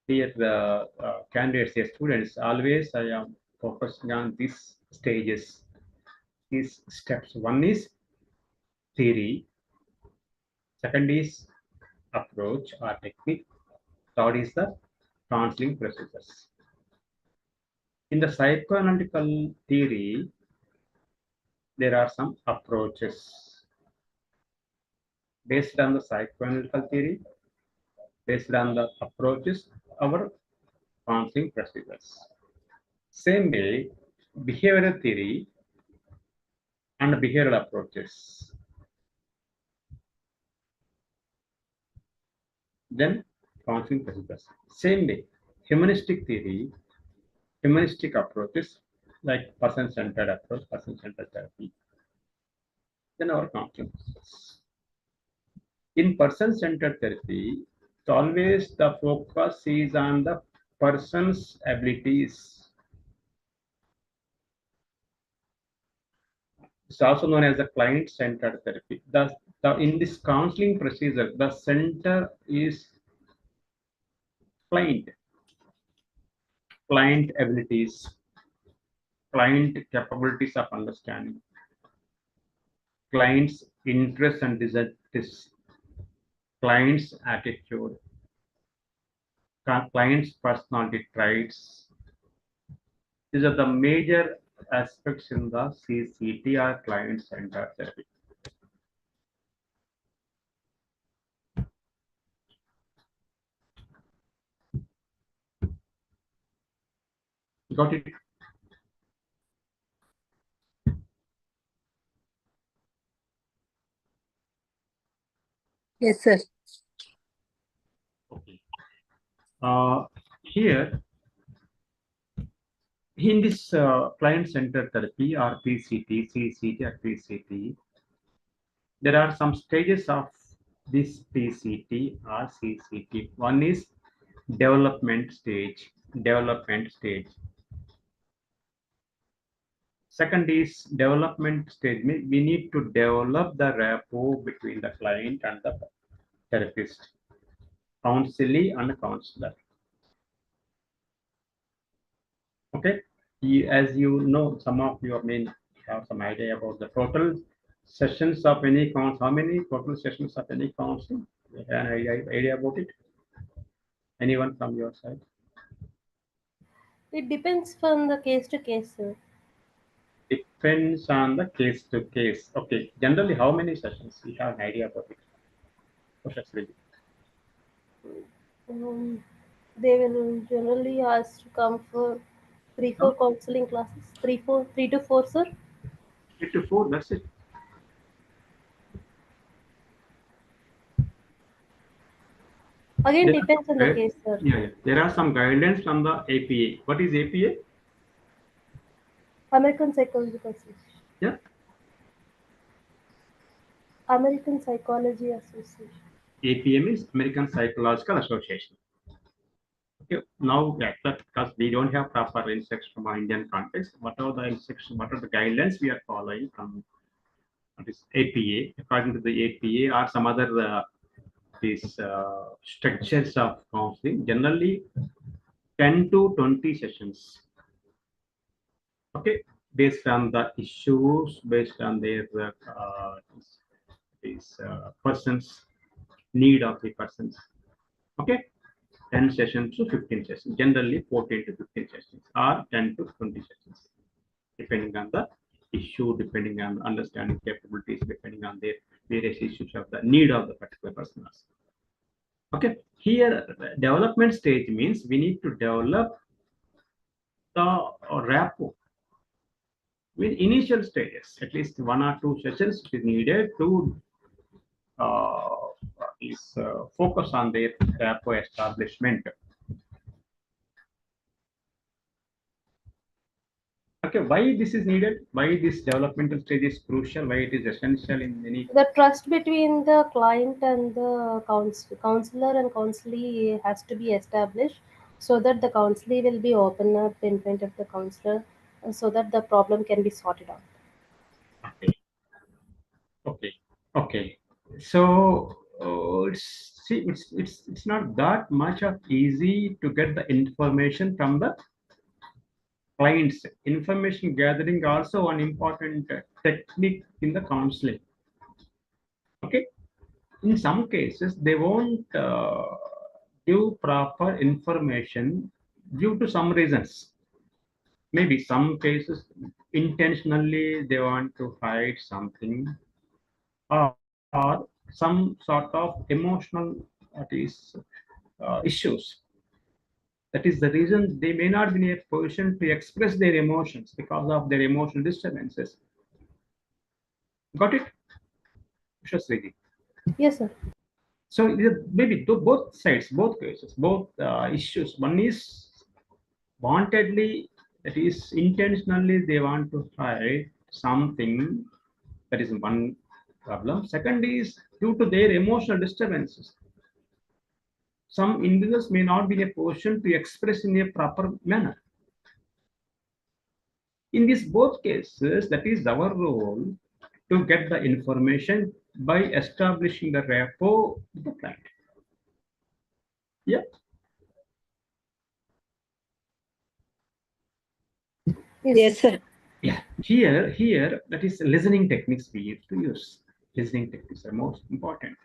Here, the candidates, the students, always I am focusing on these stages, these steps. One is theory, second is approach or technique, third is the counseling procedures. In the psychoanalytical theory, there are some approaches based on the psychoanalytical theory, based on the approaches, our counseling procedures. Same way, behavioral theory and behavioral approaches. Then counseling procedures. Same way, humanistic theory, humanistic approaches like person-centered approach, person-centered therapy. Then our counseling procedures. In person-centered therapy, always the focus is on the person's abilities. It's also known as the client-centered therapy. In this counseling procedure, the center is client abilities, client capabilities of understanding, client's interest and desires, client's attitude, client's personality traits. These are the major aspects in the CCT or client-centered therapy. Got it? Yes, sir. Okay. Here, in this client-centered therapy or PCT, CCT or PCT, there are some stages of this PCT or CCT. One is development stage. Second is development stage. We need to develop the rapport between the client and the therapist, counselee and counselor. Okay, as you know, some of you may have some idea about the total sessions of any counseling. How many total sessions of any counseling? An idea about it? Anyone from your side? It depends from the case to case, sir. Depends on the case to case. Okay, generally, how many sessions? You have an idea about it? They will generally ask to come for 3-4 counseling classes. 3 to 4, sir. 3 to 4. That's it. Again, depends on the case, sir. Yeah. There are some guidelines from the APA. What is APA? American Psychological Association. Yeah. American Psychology Association. APM is American Psychological Association. Okay, now because we don't have proper instruction from our Indian context, what are the instructions, what are the guidelines we are following from this APA? According to the APA or some other these structures of counseling, generally 10 to 20 sessions. Okay, based on the issues, based on their these persons need of the persons. Okay, 10 sessions to 15 sessions, generally 14 to 15 sessions or 10 to 20 sessions, depending on the issue, depending on understanding capabilities, depending on their various issues of the need of the particular person. Okay, here development stage means we need to develop the rapport. With initial stages, at least 1 or 2 sessions is needed to focus on their rapport establishment. Okay, why this is needed? Why this developmental stage is crucial? Why it is essential in any? The trust between the client and the counselor and counselee has to be established, so that the counselee will be open up in front of the counselor, so that the problem can be sorted out. Okay, okay, okay. So it's not that much of easy to get the information from the clients. Information gathering also an important technique in the counseling. Okay, in some cases they won't give proper information due to some reasons. Maybe some cases intentionally they want to hide something, or some sort of emotional issues. That is the reason they may not be in a position to express their emotions because of their emotional disturbances. Got it? Shasriji. Yes, sir. So maybe to both sides, both cases, both issues. One is wantedly, that is intentionally, they want to hide something. That is one problem. Second is due to their emotional disturbances. Some individuals may not be in a position to express in a proper manner. In these both cases, that is our role to get the information by establishing the rapport with the client. Yeah. Yes, sir. Yeah. Here, that is listening techniques we used to use. Listening techniques are most important.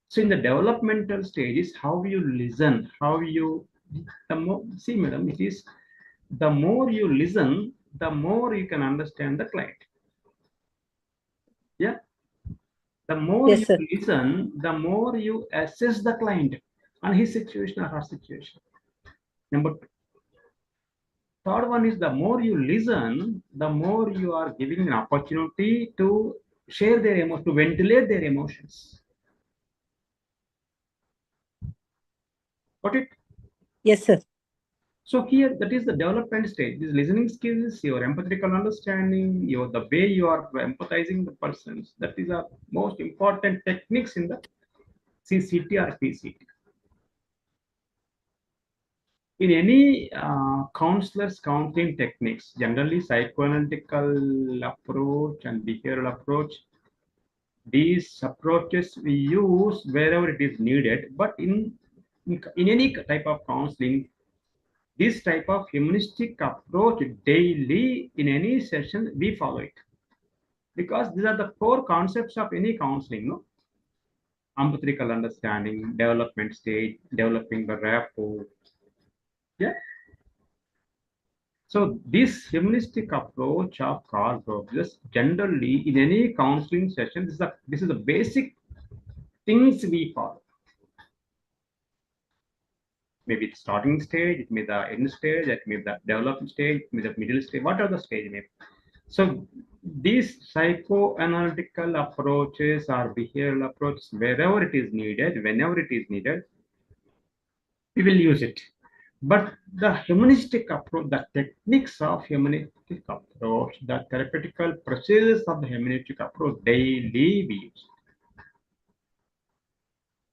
So in the developmental stages, how you listen, how you the more see, madam, it is the more you listen, the more you can understand the client. Yeah. The more Yes, you sir. listen, the more you assess the client and his situation or her situation. Number two. Third one is the more you listen, the more you are giving an opportunity to share their emotions, to ventilate their emotions. Got it? Yes, sir. So here, that is the development stage. These listening skills, your empathical understanding, the way you are empathizing the persons. That is the most important techniques in the CCT or PCT. In any counselor's counseling techniques, generally psychoanalytical approach and behavioral approach, these approaches we use wherever it is needed. But in any type of counseling, this type of humanistic approach daily in any session we follow it, because these are the core concepts of any counseling. No, empathical understanding, development stage, developing the rapport. Yeah. So this humanistic approach of Carl Rogers, generally in any counseling session, this is the basic things we follow. Maybe the starting stage, it may be the end stage, it may be the development stage, it may be the middle stage, whatever the stage may be. So these psychoanalytical approaches or behavioral approaches, wherever it is needed, whenever it is needed, we will use it. But the humanistic approach, the techniques of humanistic approach, the therapeutical procedures of the humanistic approach, daily we use.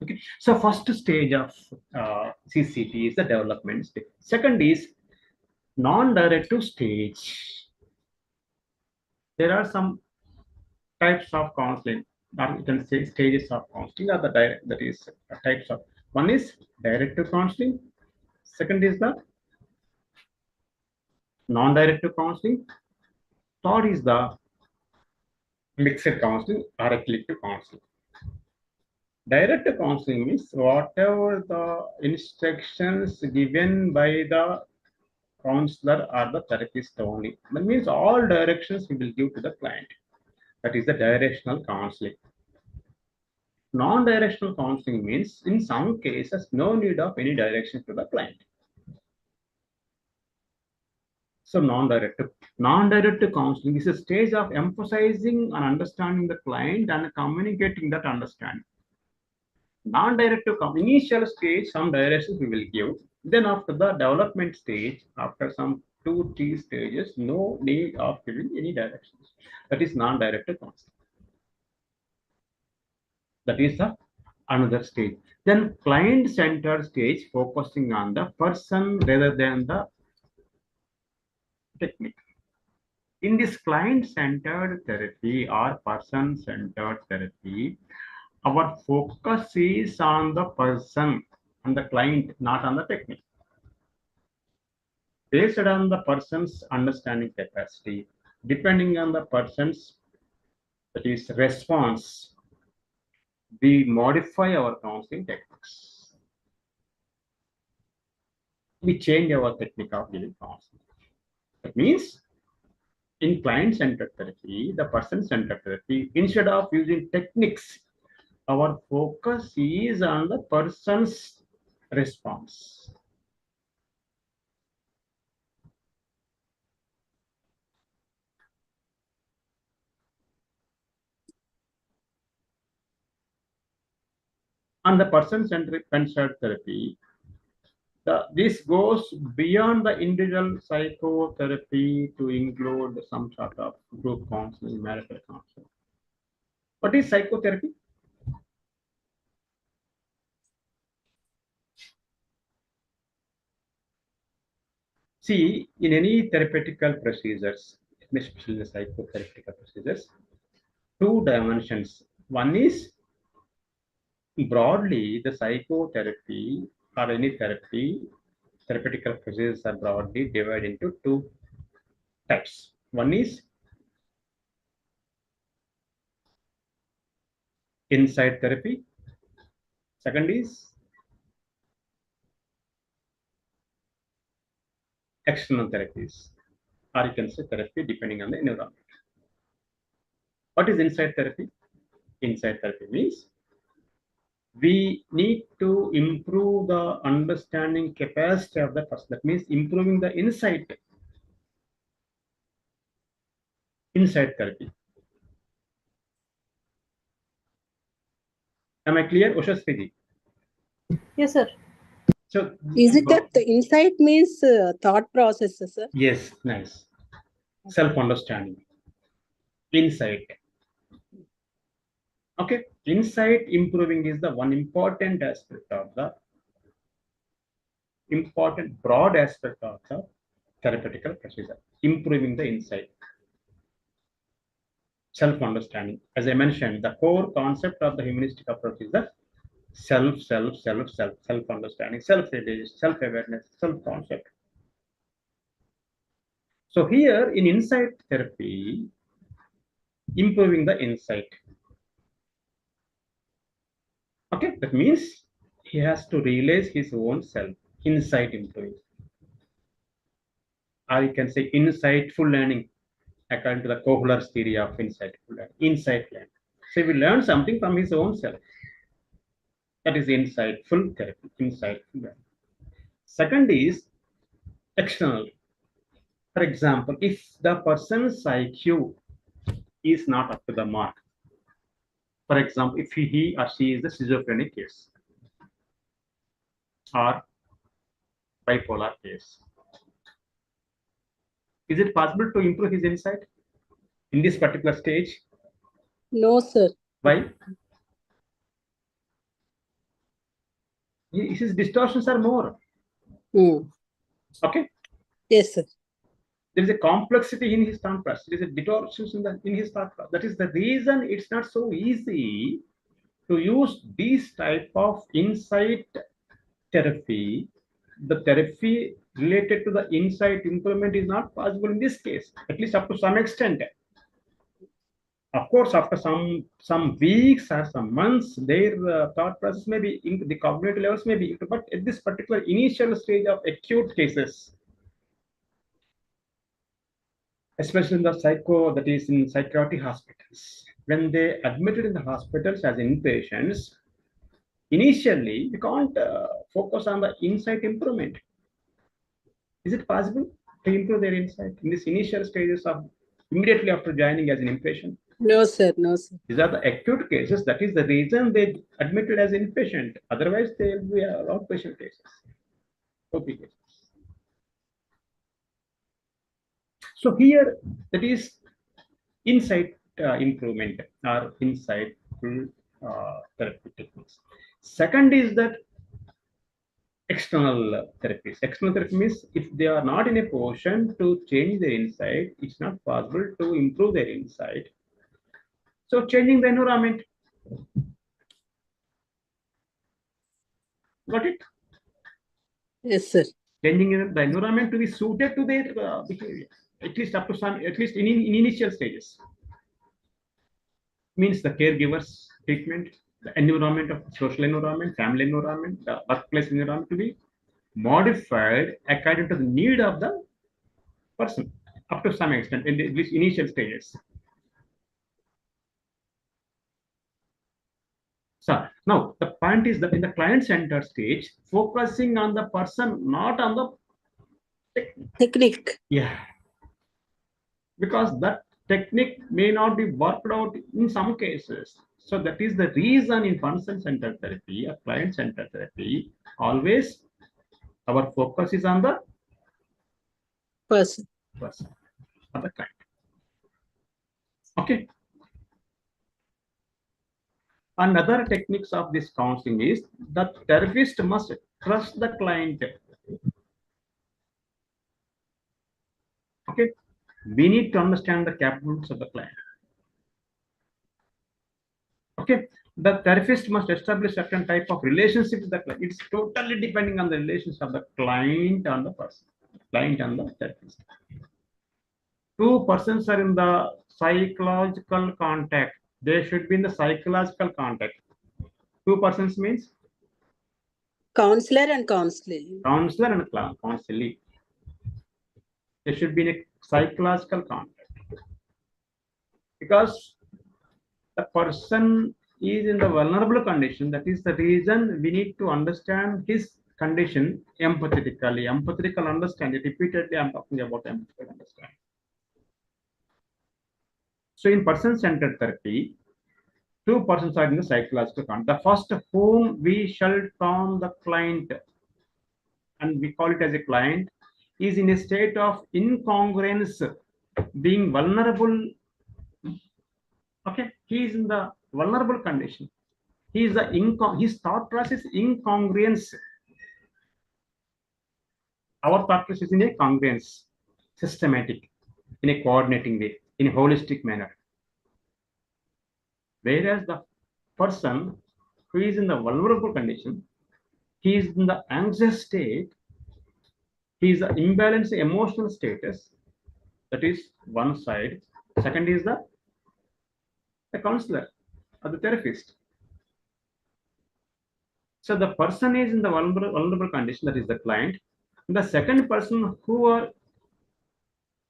Okay. So first stage of CCT is the development stage. Second is non-directive stage. There are some types of counseling, or you can say stages of counseling, or the that is types of. One is directive counseling. Second is the non-directive counseling. Third is the mixed counseling or eclectic counseling. Direct counseling means whatever the instructions given by the counselor or the therapist only. That means all directions we will give to the client. That is the directional counseling. Non-directional counseling means in some cases no need of any direction to the client. So non-directive counseling is a stage of emphasizing and understanding the client and communicating that understanding. Non-directive initial stage, some directions we will give. Then after the development stage, after some 2-3 stages, no need of giving any directions. That is non-directive counseling. That is the another stage. Then client-centered stage, focusing on the person rather than the technique. In this client-centered therapy or person-centered therapy, our focus is on the person and the client, not on the technique. Based on the person's understanding capacity, depending on the person's that is response, we modify our counseling techniques. We change our technique of giving counseling. That means in client-centered therapy, the person-centered therapy, instead of using techniques, our focus is on the person's response. And the person-centered therapy, this goes beyond the individual psychotherapy to include some sort of group counseling, marital counseling. What is psychotherapy? See, in any therapeutical procedures, especially the psychotherapeutical procedures, two dimensions. One is broadly the psychotherapy or any therapeutical procedures are broadly divided into two types. One is inside therapy. Second is external therapies, or you can say therapy depending on the environment. What is inside therapy? Inside therapy means we need to improve the understanding capacity of the person. That means improving the insight inside therapy. Am I clear, Ushaswiji? Yes, sir. So Is it that the insight means thought processes, sir? yes, nice. Self-understanding, insight. Okay, insight improving is the one important aspect of the broad aspect of the therapeutical procedure. Improving the insight, self-understanding. As I mentioned, the core concept of the humanistic approach is the self-understanding, self-realization, self-awareness, self-concept. So here in insight therapy, improving the insight. Okay, that means he has to realize his own self, insight improving. Or you can say insightful learning, according to the Kohler's theory of insightful learning. Insight learning. So we learn something from his own self. That is insightful therapy, insightful learning. Second is external. For example, if the person's IQ is not up to the mark, for example, if he or she is a schizophrenic case, or bipolar case. Is it possible to improve his insight in this particular stage? No, sir. Why? His distortions are more. Okay. Yes, sir. There is a complexity in his thought process. There is a distortions in his thought process. That is the reason it's not so easy to use these type of insight therapy. The therapy related to the insight improvement is not possible in this case, at least up to some extent. Of course, after some weeks or some months, their thought process may be the cognitive levels may be, but at this particular initial stage of acute cases, especially in the that is in psychiatric hospitals, when they admitted in the hospitals as inpatients, initially we can't focus on the insight improvement. Is it possible to improve their insight in this initial stages of immediately after joining as an inpatient? No, sir. No, sir. These are the acute cases. That is the reason they admitted as inpatient. Otherwise, they will be outpatient cases. OP cases. So here, that is insight improvement or insightful therapy techniques. Second is that external therapies. External therapy means if they are not in a position to change their insight, it's not possible to improve their insight. So changing the environment. Got it? Yes, sir. Changing the environment to be suited to their behavior, at least up to some, at least in initial stages. Means the caregivers treatment, the environment of social environment, family environment, the workplace environment to be modified according to the need of the person up to some extent in at least initial stages. So now the point is that in the client-centered stage, focusing on the person, not on the Technique. yeah, because that technique may not be worked out in some cases. So that is the reason in person-centered therapy or client-centered therapy, always our focus is on the Person. or the client. Okay. Another techniques of this counseling is the therapist must trust the client. Okay. We need to understand the capabilities of the client. Okay. The therapist must establish certain type of relationship with the client. It's totally depending on the relationship of the client and the person. Client and the therapist. Two persons are in the psychological contact. They should be in the psychological contact. Two persons means Counselor and counselee. counselor and counselee. They should be in a psychological contact. Because the person is in the vulnerable condition. That is the reason we need to understand his condition empathetically. Empathetical understanding. Repeatedly, I'm talking about empathetical understanding. So in person-centered therapy, two persons are in the psychological contact. The first whom we shall term the client, and we call it as a client, is in a state of incongruence, being vulnerable. Okay, he is in the vulnerable condition. He is his thought process incongruence. Our thought process is in a congruence, systematic, in a coordinating way, in a holistic manner. Whereas the person who is in the vulnerable condition, he is in the anxious state, he is the imbalanced emotional status. That is one side. Second is the counselor or the therapist. So the person is in the vulnerable condition, that is the client. And the second person who are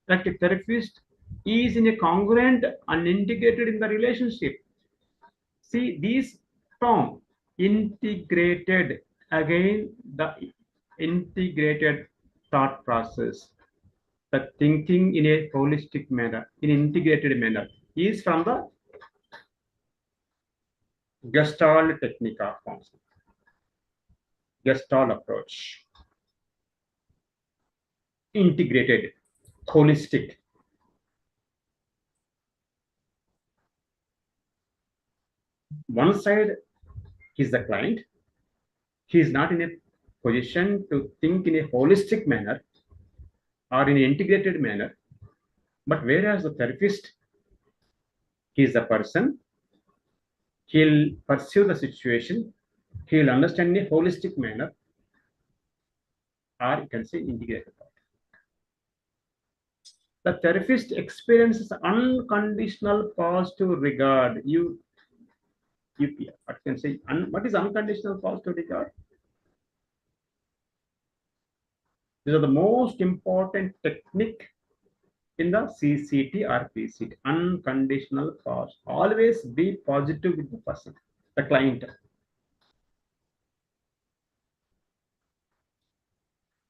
like a therapist is in a congruent and integrated in the relationship. See, these term integrated, again the integrated thought process, the thinking in a holistic manner, in integrated manner, is from the Gestalt technique of counseling. Gestalt approach. integrated, holistic. One side is the client. He is not in a position to think in a holistic manner or in an integrated manner. But whereas the therapist, he is the person, he'll pursue the situation, he'll understand in a holistic manner, or you can say integrated. The therapist experiences unconditional positive regard. What can say? What is unconditional positive regard? These are the most important technique in the CCT or PCT. Unconditional pause. Always be positive with the person, the client.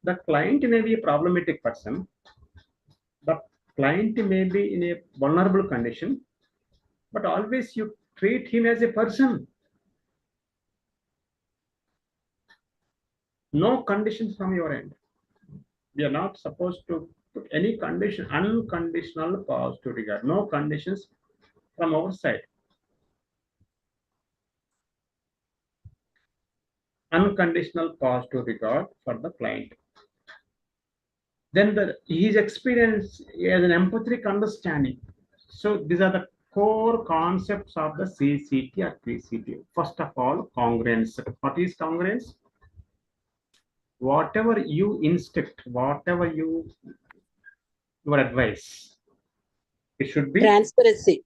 The client may be a problematic person. The client may be in a vulnerable condition, but always you treat him as a person. No conditions from your end. We are not supposed to put any condition, unconditional positive regard. No conditions from our side. Unconditional positive regard for the client. Then his experience as an empathetic understanding. So these are the core concepts of the CCT or PCT. First of all, congruence. What is congruence? Whatever you instruct, whatever your advice, it should be Transparency.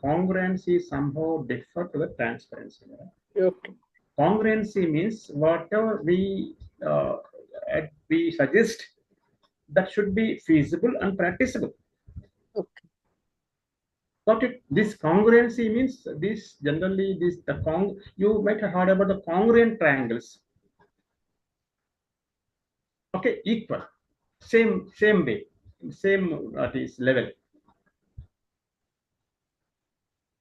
Congruency somehow differ to the transparency. Okay. Congruency means whatever we suggest, that should be feasible and practicable. Okay. Got it? This congruency means you might have heard about the congruent triangles. Okay, equal, same way, same level.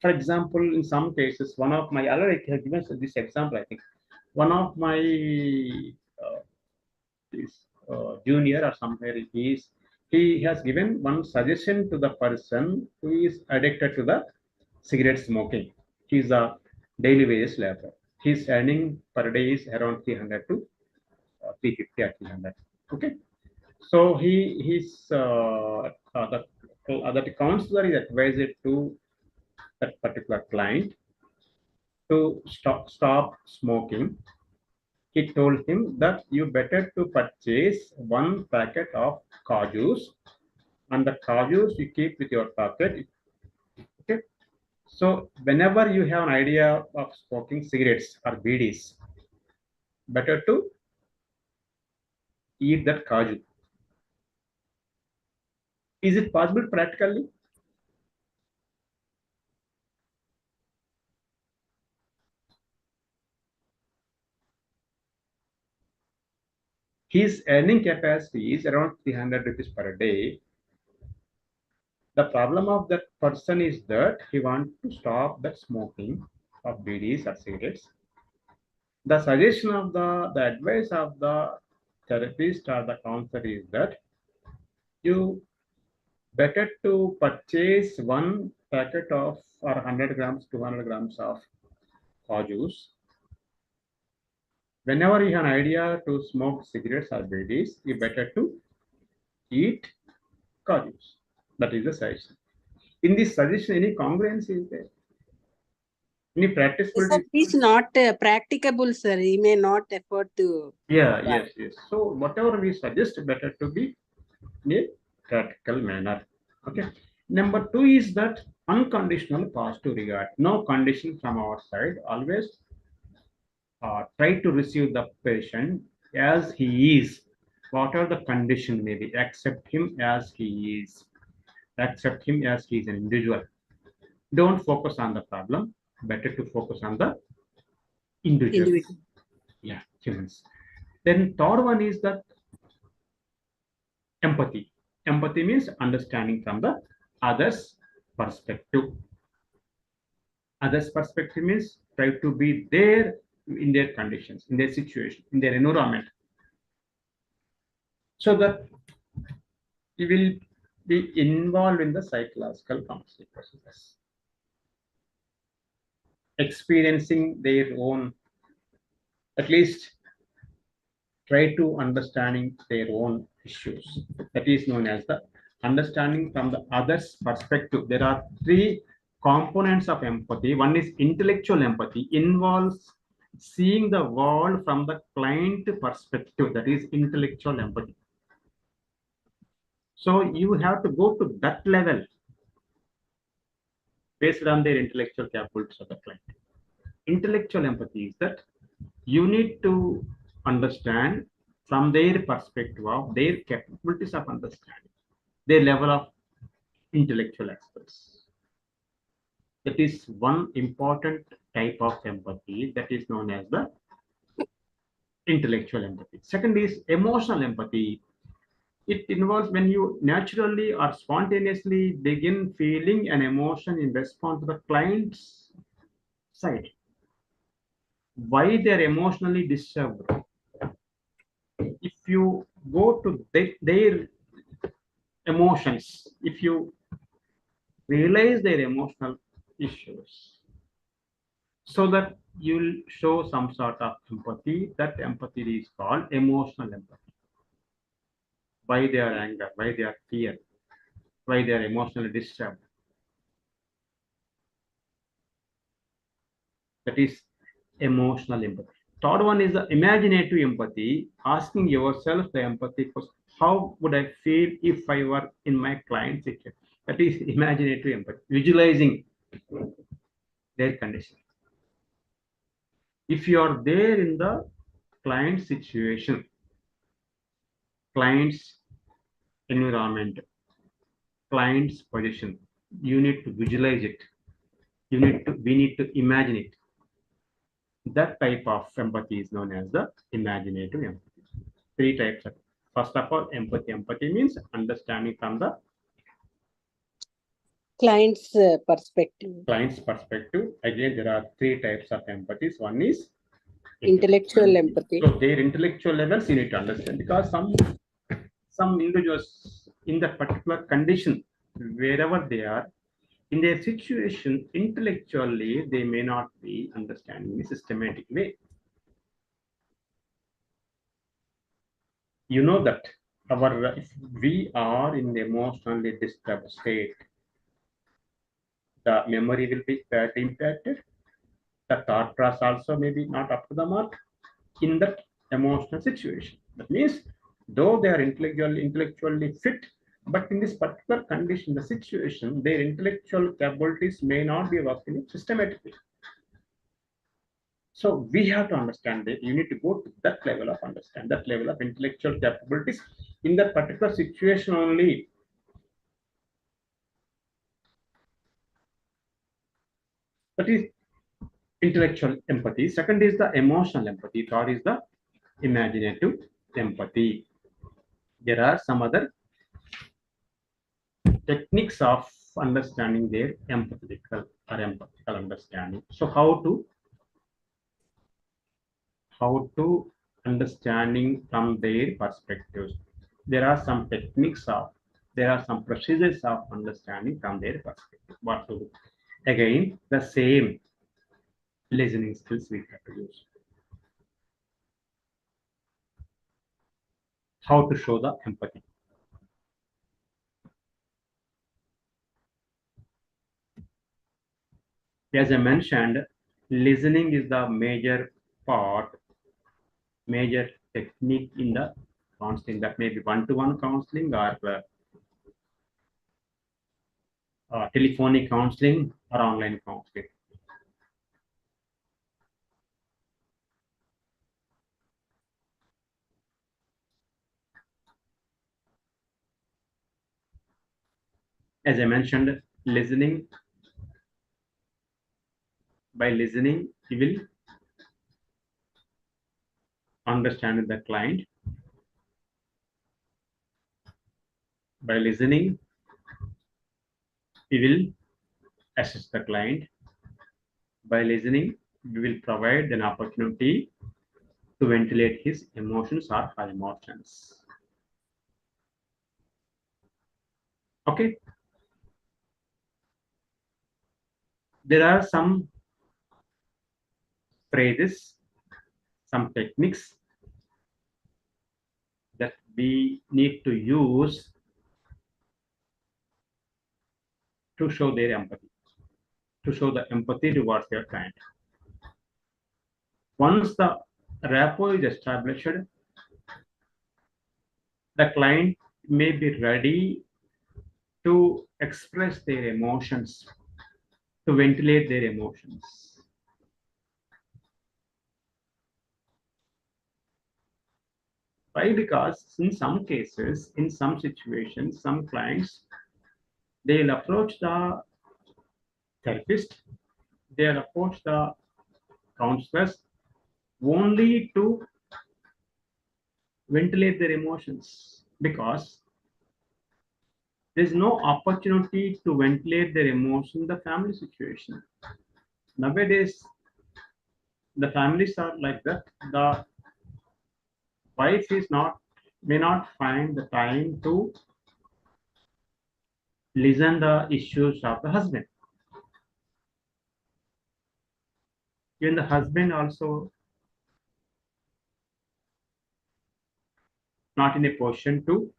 For example, in some cases, I already have given this example. I think one of my junior or somewhere he has given one suggestion to the person who is addicted to the cigarette smoking. He's a daily wage laborer. His earning per day is around 300 to 350 or 300. Okay, so the counselor is advised to that particular client to stop smoking. He told him that you better to purchase one packet of kajus, and the kajus you keep with your pocket. Okay, so whenever you have an idea of smoking cigarettes or BDs, better to eat that kaju. Is it possible practically? His earning capacity is around 300 rupees per day. The problem of that person is that he wants to stop that smoking of BDs or cigarettes. The suggestion of the advice of the therapist or the counselor is that you better to purchase one packet of or 100 grams, 200 grams of kajus. Whenever you have an idea to smoke cigarettes or BDs, you better to eat kajus. That is the suggestion. In this suggestion, any congruence is there? Any practicability? It is not practicable, sir. He may not afford to. Yes. So whatever we suggest, better to be in a practical manner. Okay. Number two is that unconditional positive regard. No condition from our side. Always try to receive the patient as he is. Whatever the condition may be, accept him as he is. Accept him as he is an individual. Don't focus on the problem. Better to focus on the individual. Yeah, humans. Then third one is that empathy. Empathy means understanding from the other's perspective. Others' perspective means try to be there in their conditions, in their situation, in their environment. so that you will be involved in the psychological counseling process, experiencing their own, at least try to understanding their own issues. That is known as the understanding from the other's perspective. There are three components of empathy. One is intellectual empathy, involves seeing the world from the client perspective. That is intellectual empathy. So you have to go to that level based on their intellectual capabilities of the client. Intellectual empathy is that you need to understand from their perspective of their capabilities of understanding, their level of intellectual expertise. That is one important type of empathy that is known as the intellectual empathy. Second is emotional empathy. It involves when you naturally or spontaneously begin feeling an emotion in response to the client's side. Why they're emotionally disturbed. If you go to their emotions, if you realize their emotional issues, so that you'll show some sort of empathy, that empathy is called emotional empathy. Why they are anger, why they are fear, why they are emotionally disturbed. That is emotional empathy. Third one is the imaginative empathy, asking yourself the empathy for how would I feel if I were in my client's situation. That is imaginative empathy, visualizing their condition. If you are there in the client situation, client's environment, client's position, you need to visualize it. We need to imagine it. That type of empathy is known as the imaginative empathy. Three types of. First of all, empathy. Empathy means understanding from the Client's perspective. client's perspective. Again, there are three types of empathies. One is Intellectual empathy. So their intellectual levels you need to understand, because some individuals in that particular condition, wherever they are, in their situation, intellectually, they may not be understanding in a systematic way. You know that if we are in the emotionally disturbed state, the memory will be badly impacted. The thought process also may be not up to the mark in that emotional situation. That means, though they are intellectually fit, but in this particular condition, the situation, their intellectual capabilities may not be working systematically. So we have to understand that you need to go to that level of understand, that level of intellectual capabilities in that particular situation only. That is intellectual empathy. Second is the emotional empathy. Third is the imaginative empathy. There are some other techniques of understanding their empathical understanding. So how to understanding from their perspectives. There are some techniques of, there are some procedures of understanding from their perspective. What to do? Again, the same listening skills we have to use. How to show the empathy. As I mentioned, listening is the major part, major technique in the counseling. That may be one-to-one counseling or telephonic counseling or online counseling. As I mentioned, listening, by listening, you will understand the client. By listening, we will assess the client. By listening, we will provide an opportunity to ventilate his emotions or her emotions. Okay. There are some phrases, some techniques that we need to use to show their empathy, to show the empathy towards their client. Once the rapport is established, the client may be ready to express their emotions, to ventilate their emotions. Why? Because in some cases, in some situations, some clients, they'll approach the therapist, they'll approach the counselors only to ventilate their emotions, because there's no opportunity to ventilate their emotion in the family situation. Nowadays, the families are like that. The wife is not, may not find the time to listen the issues of the husband. Even the husband also not in a position to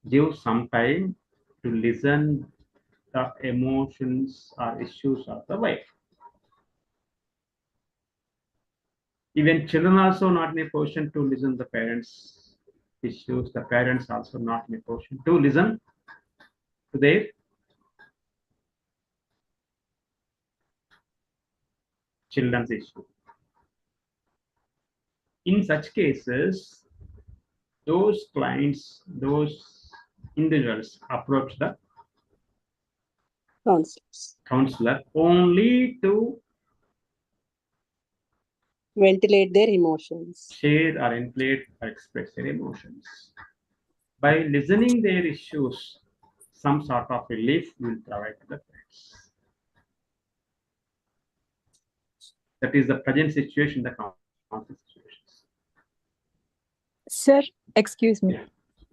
give some time to listen the emotions or issues of the wife. Even children also not in a position to listen the parents' issues. The parents also not in a position to listen to their children's issue. In such cases, those clients, those individuals approach the Counselors. counselor only to Ventilate their emotions. share or inflate or express their emotions. By listening their issues, some sort of relief will provide to the clients. That is the present situation, the conflict situations. Sir, excuse me. Yeah.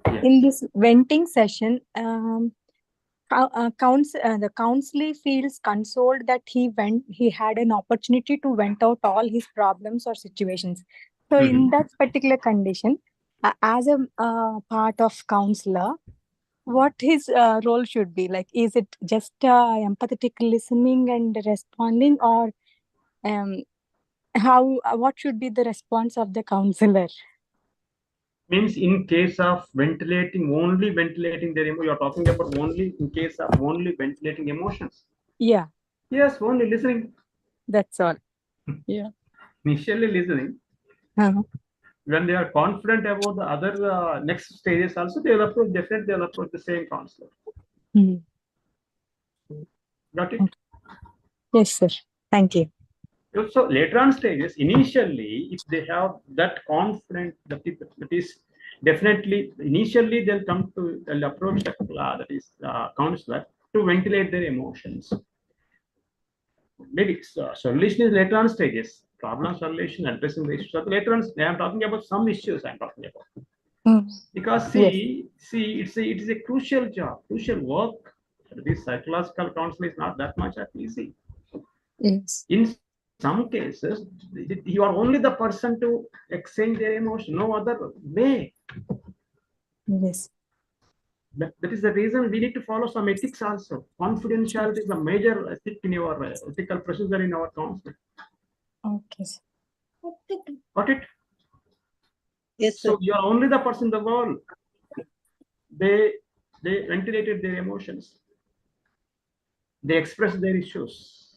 Yeah. In this venting session, the counselor feels consoled that he had an opportunity to vent out all his problems or situations. So in that particular condition, as a part of counselor, what his role should be? Like, is it just empathetic listening and responding, or what should be the response of the counselor? Means in case of only ventilating their emotion, you're talking about only in case of only ventilating emotions. Yeah. Yes, only listening. That's all. Yeah. Initially listening. When they are confident about the other next stages also, they will approach, definitely they will approach the same counselor. Got it? Okay. Yes, sir. Thank you. So later on stages, initially, if they have that confident, that is definitely initially they'll approach the counselor to ventilate their emotions. Maybe solution is later on stages. Problem solution, addressing the issues. Later on, I am talking about some issues. I'm talking about because see, it is a crucial job, crucial work. This psychological counseling is not that much easy. Yes. In some cases, you are only the person to exchange their emotion, no other way. Yes. That is the reason we need to follow some ethics also. Confidentiality is a major ethic in your ethical procedure in our counseling. Okay. Got it? Yes, sir. So you are only the person in the world. They ventilated their emotions. They expressed their issues.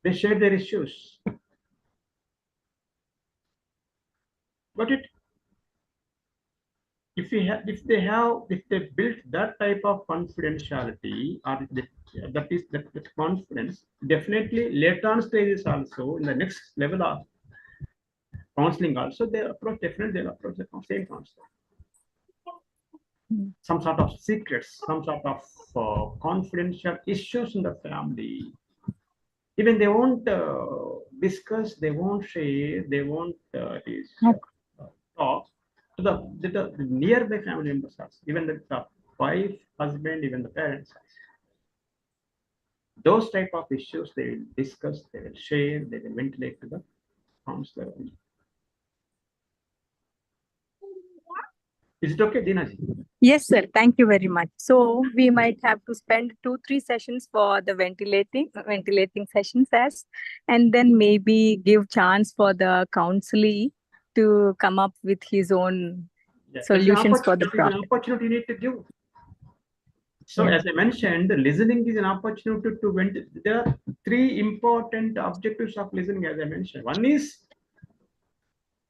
They shared their issues. Got it? If they built that type of confidentiality, or that confidence, definitely later on stages also in the next level of counseling also they'll approach the same counselor. Some sort of secrets, some sort of confidential issues in the family. Even they won't discuss, they won't share, they won't talk to the nearby family members also, even the wife, husband, even the parents also. Those type of issues they will discuss, they will share, they will ventilate to the counselor. Is it okay, Dinaji? Yes, sir. Thank you very much. So we might have to spend 2-3 sessions for the ventilating sessions and then maybe give chance for the counselee to come up with his own solutions for the That is problem. an opportunity you need to give. So as I mentioned, listening is an opportunity to ventilate. There are 3 important objectives of listening, as I mentioned. One is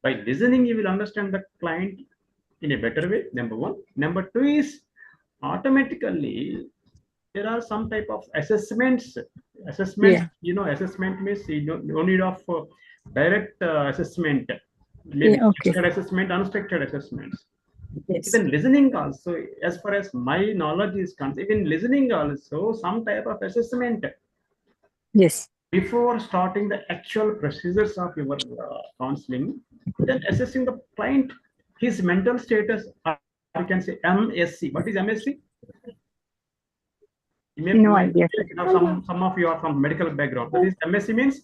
by listening, you will understand the client in a better way, number one. Number two is automatically there are some type of assessments. Yeah. Assessment means no need of direct assessment, maybe Okay. structured assessment, unstructured assessments. Yes. Even listening also, as far as my knowledge is concerned, even listening also some type of assessment Yes. before starting the actual procedures of your counseling, then assessing the client, his mental status, or you can say MSc. What is MSc? No idea, sir. Some of you are from medical background. That is MSc means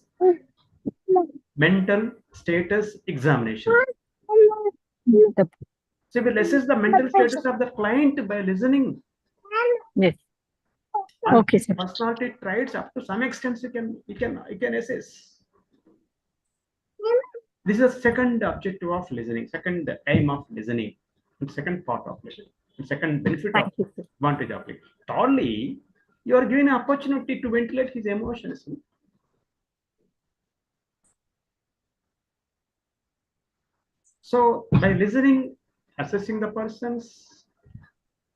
mental status examination. So we will assess the mental status of the client by listening. Yes. And Okay, sir. personality traits up to some extent you can assess. This is the second objective of listening, second aim of listening, and second part of listening, and second benefit of advantage of it. Thirdly, you are given an opportunity to ventilate his emotions. So by listening, assessing the person's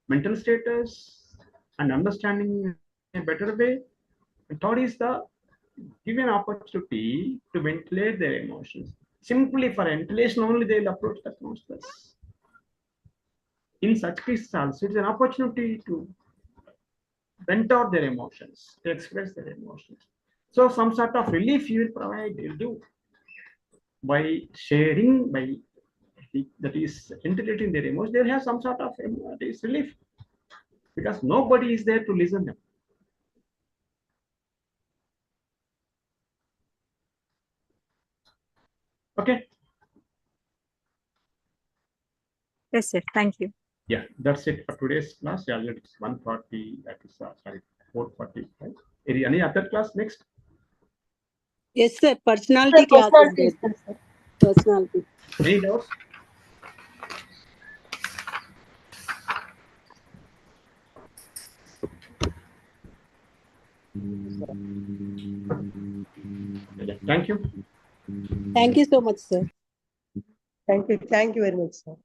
mental status and understanding in a better way, and third is the given opportunity to ventilate their emotions. Simply for ventilation only, they will approach the counselors. In such cases also, it's an opportunity to vent out their emotions, to express their emotions. So some sort of relief you will provide, you'll do by sharing, by that is ventilating their emotions. They'll have some sort of relief because nobody is there to listen them. Okay. Yes, sir. Thank you. Yeah, that's it for today's class. Yeah, it's 1:40. That is sorry, 4:45. Any other class next? Yes, sir. Personality class is Personality is there. there, sir. Personality. Any doubts? Yeah, thank you. Thank you so much, sir. Thank you. Thank you very much, sir.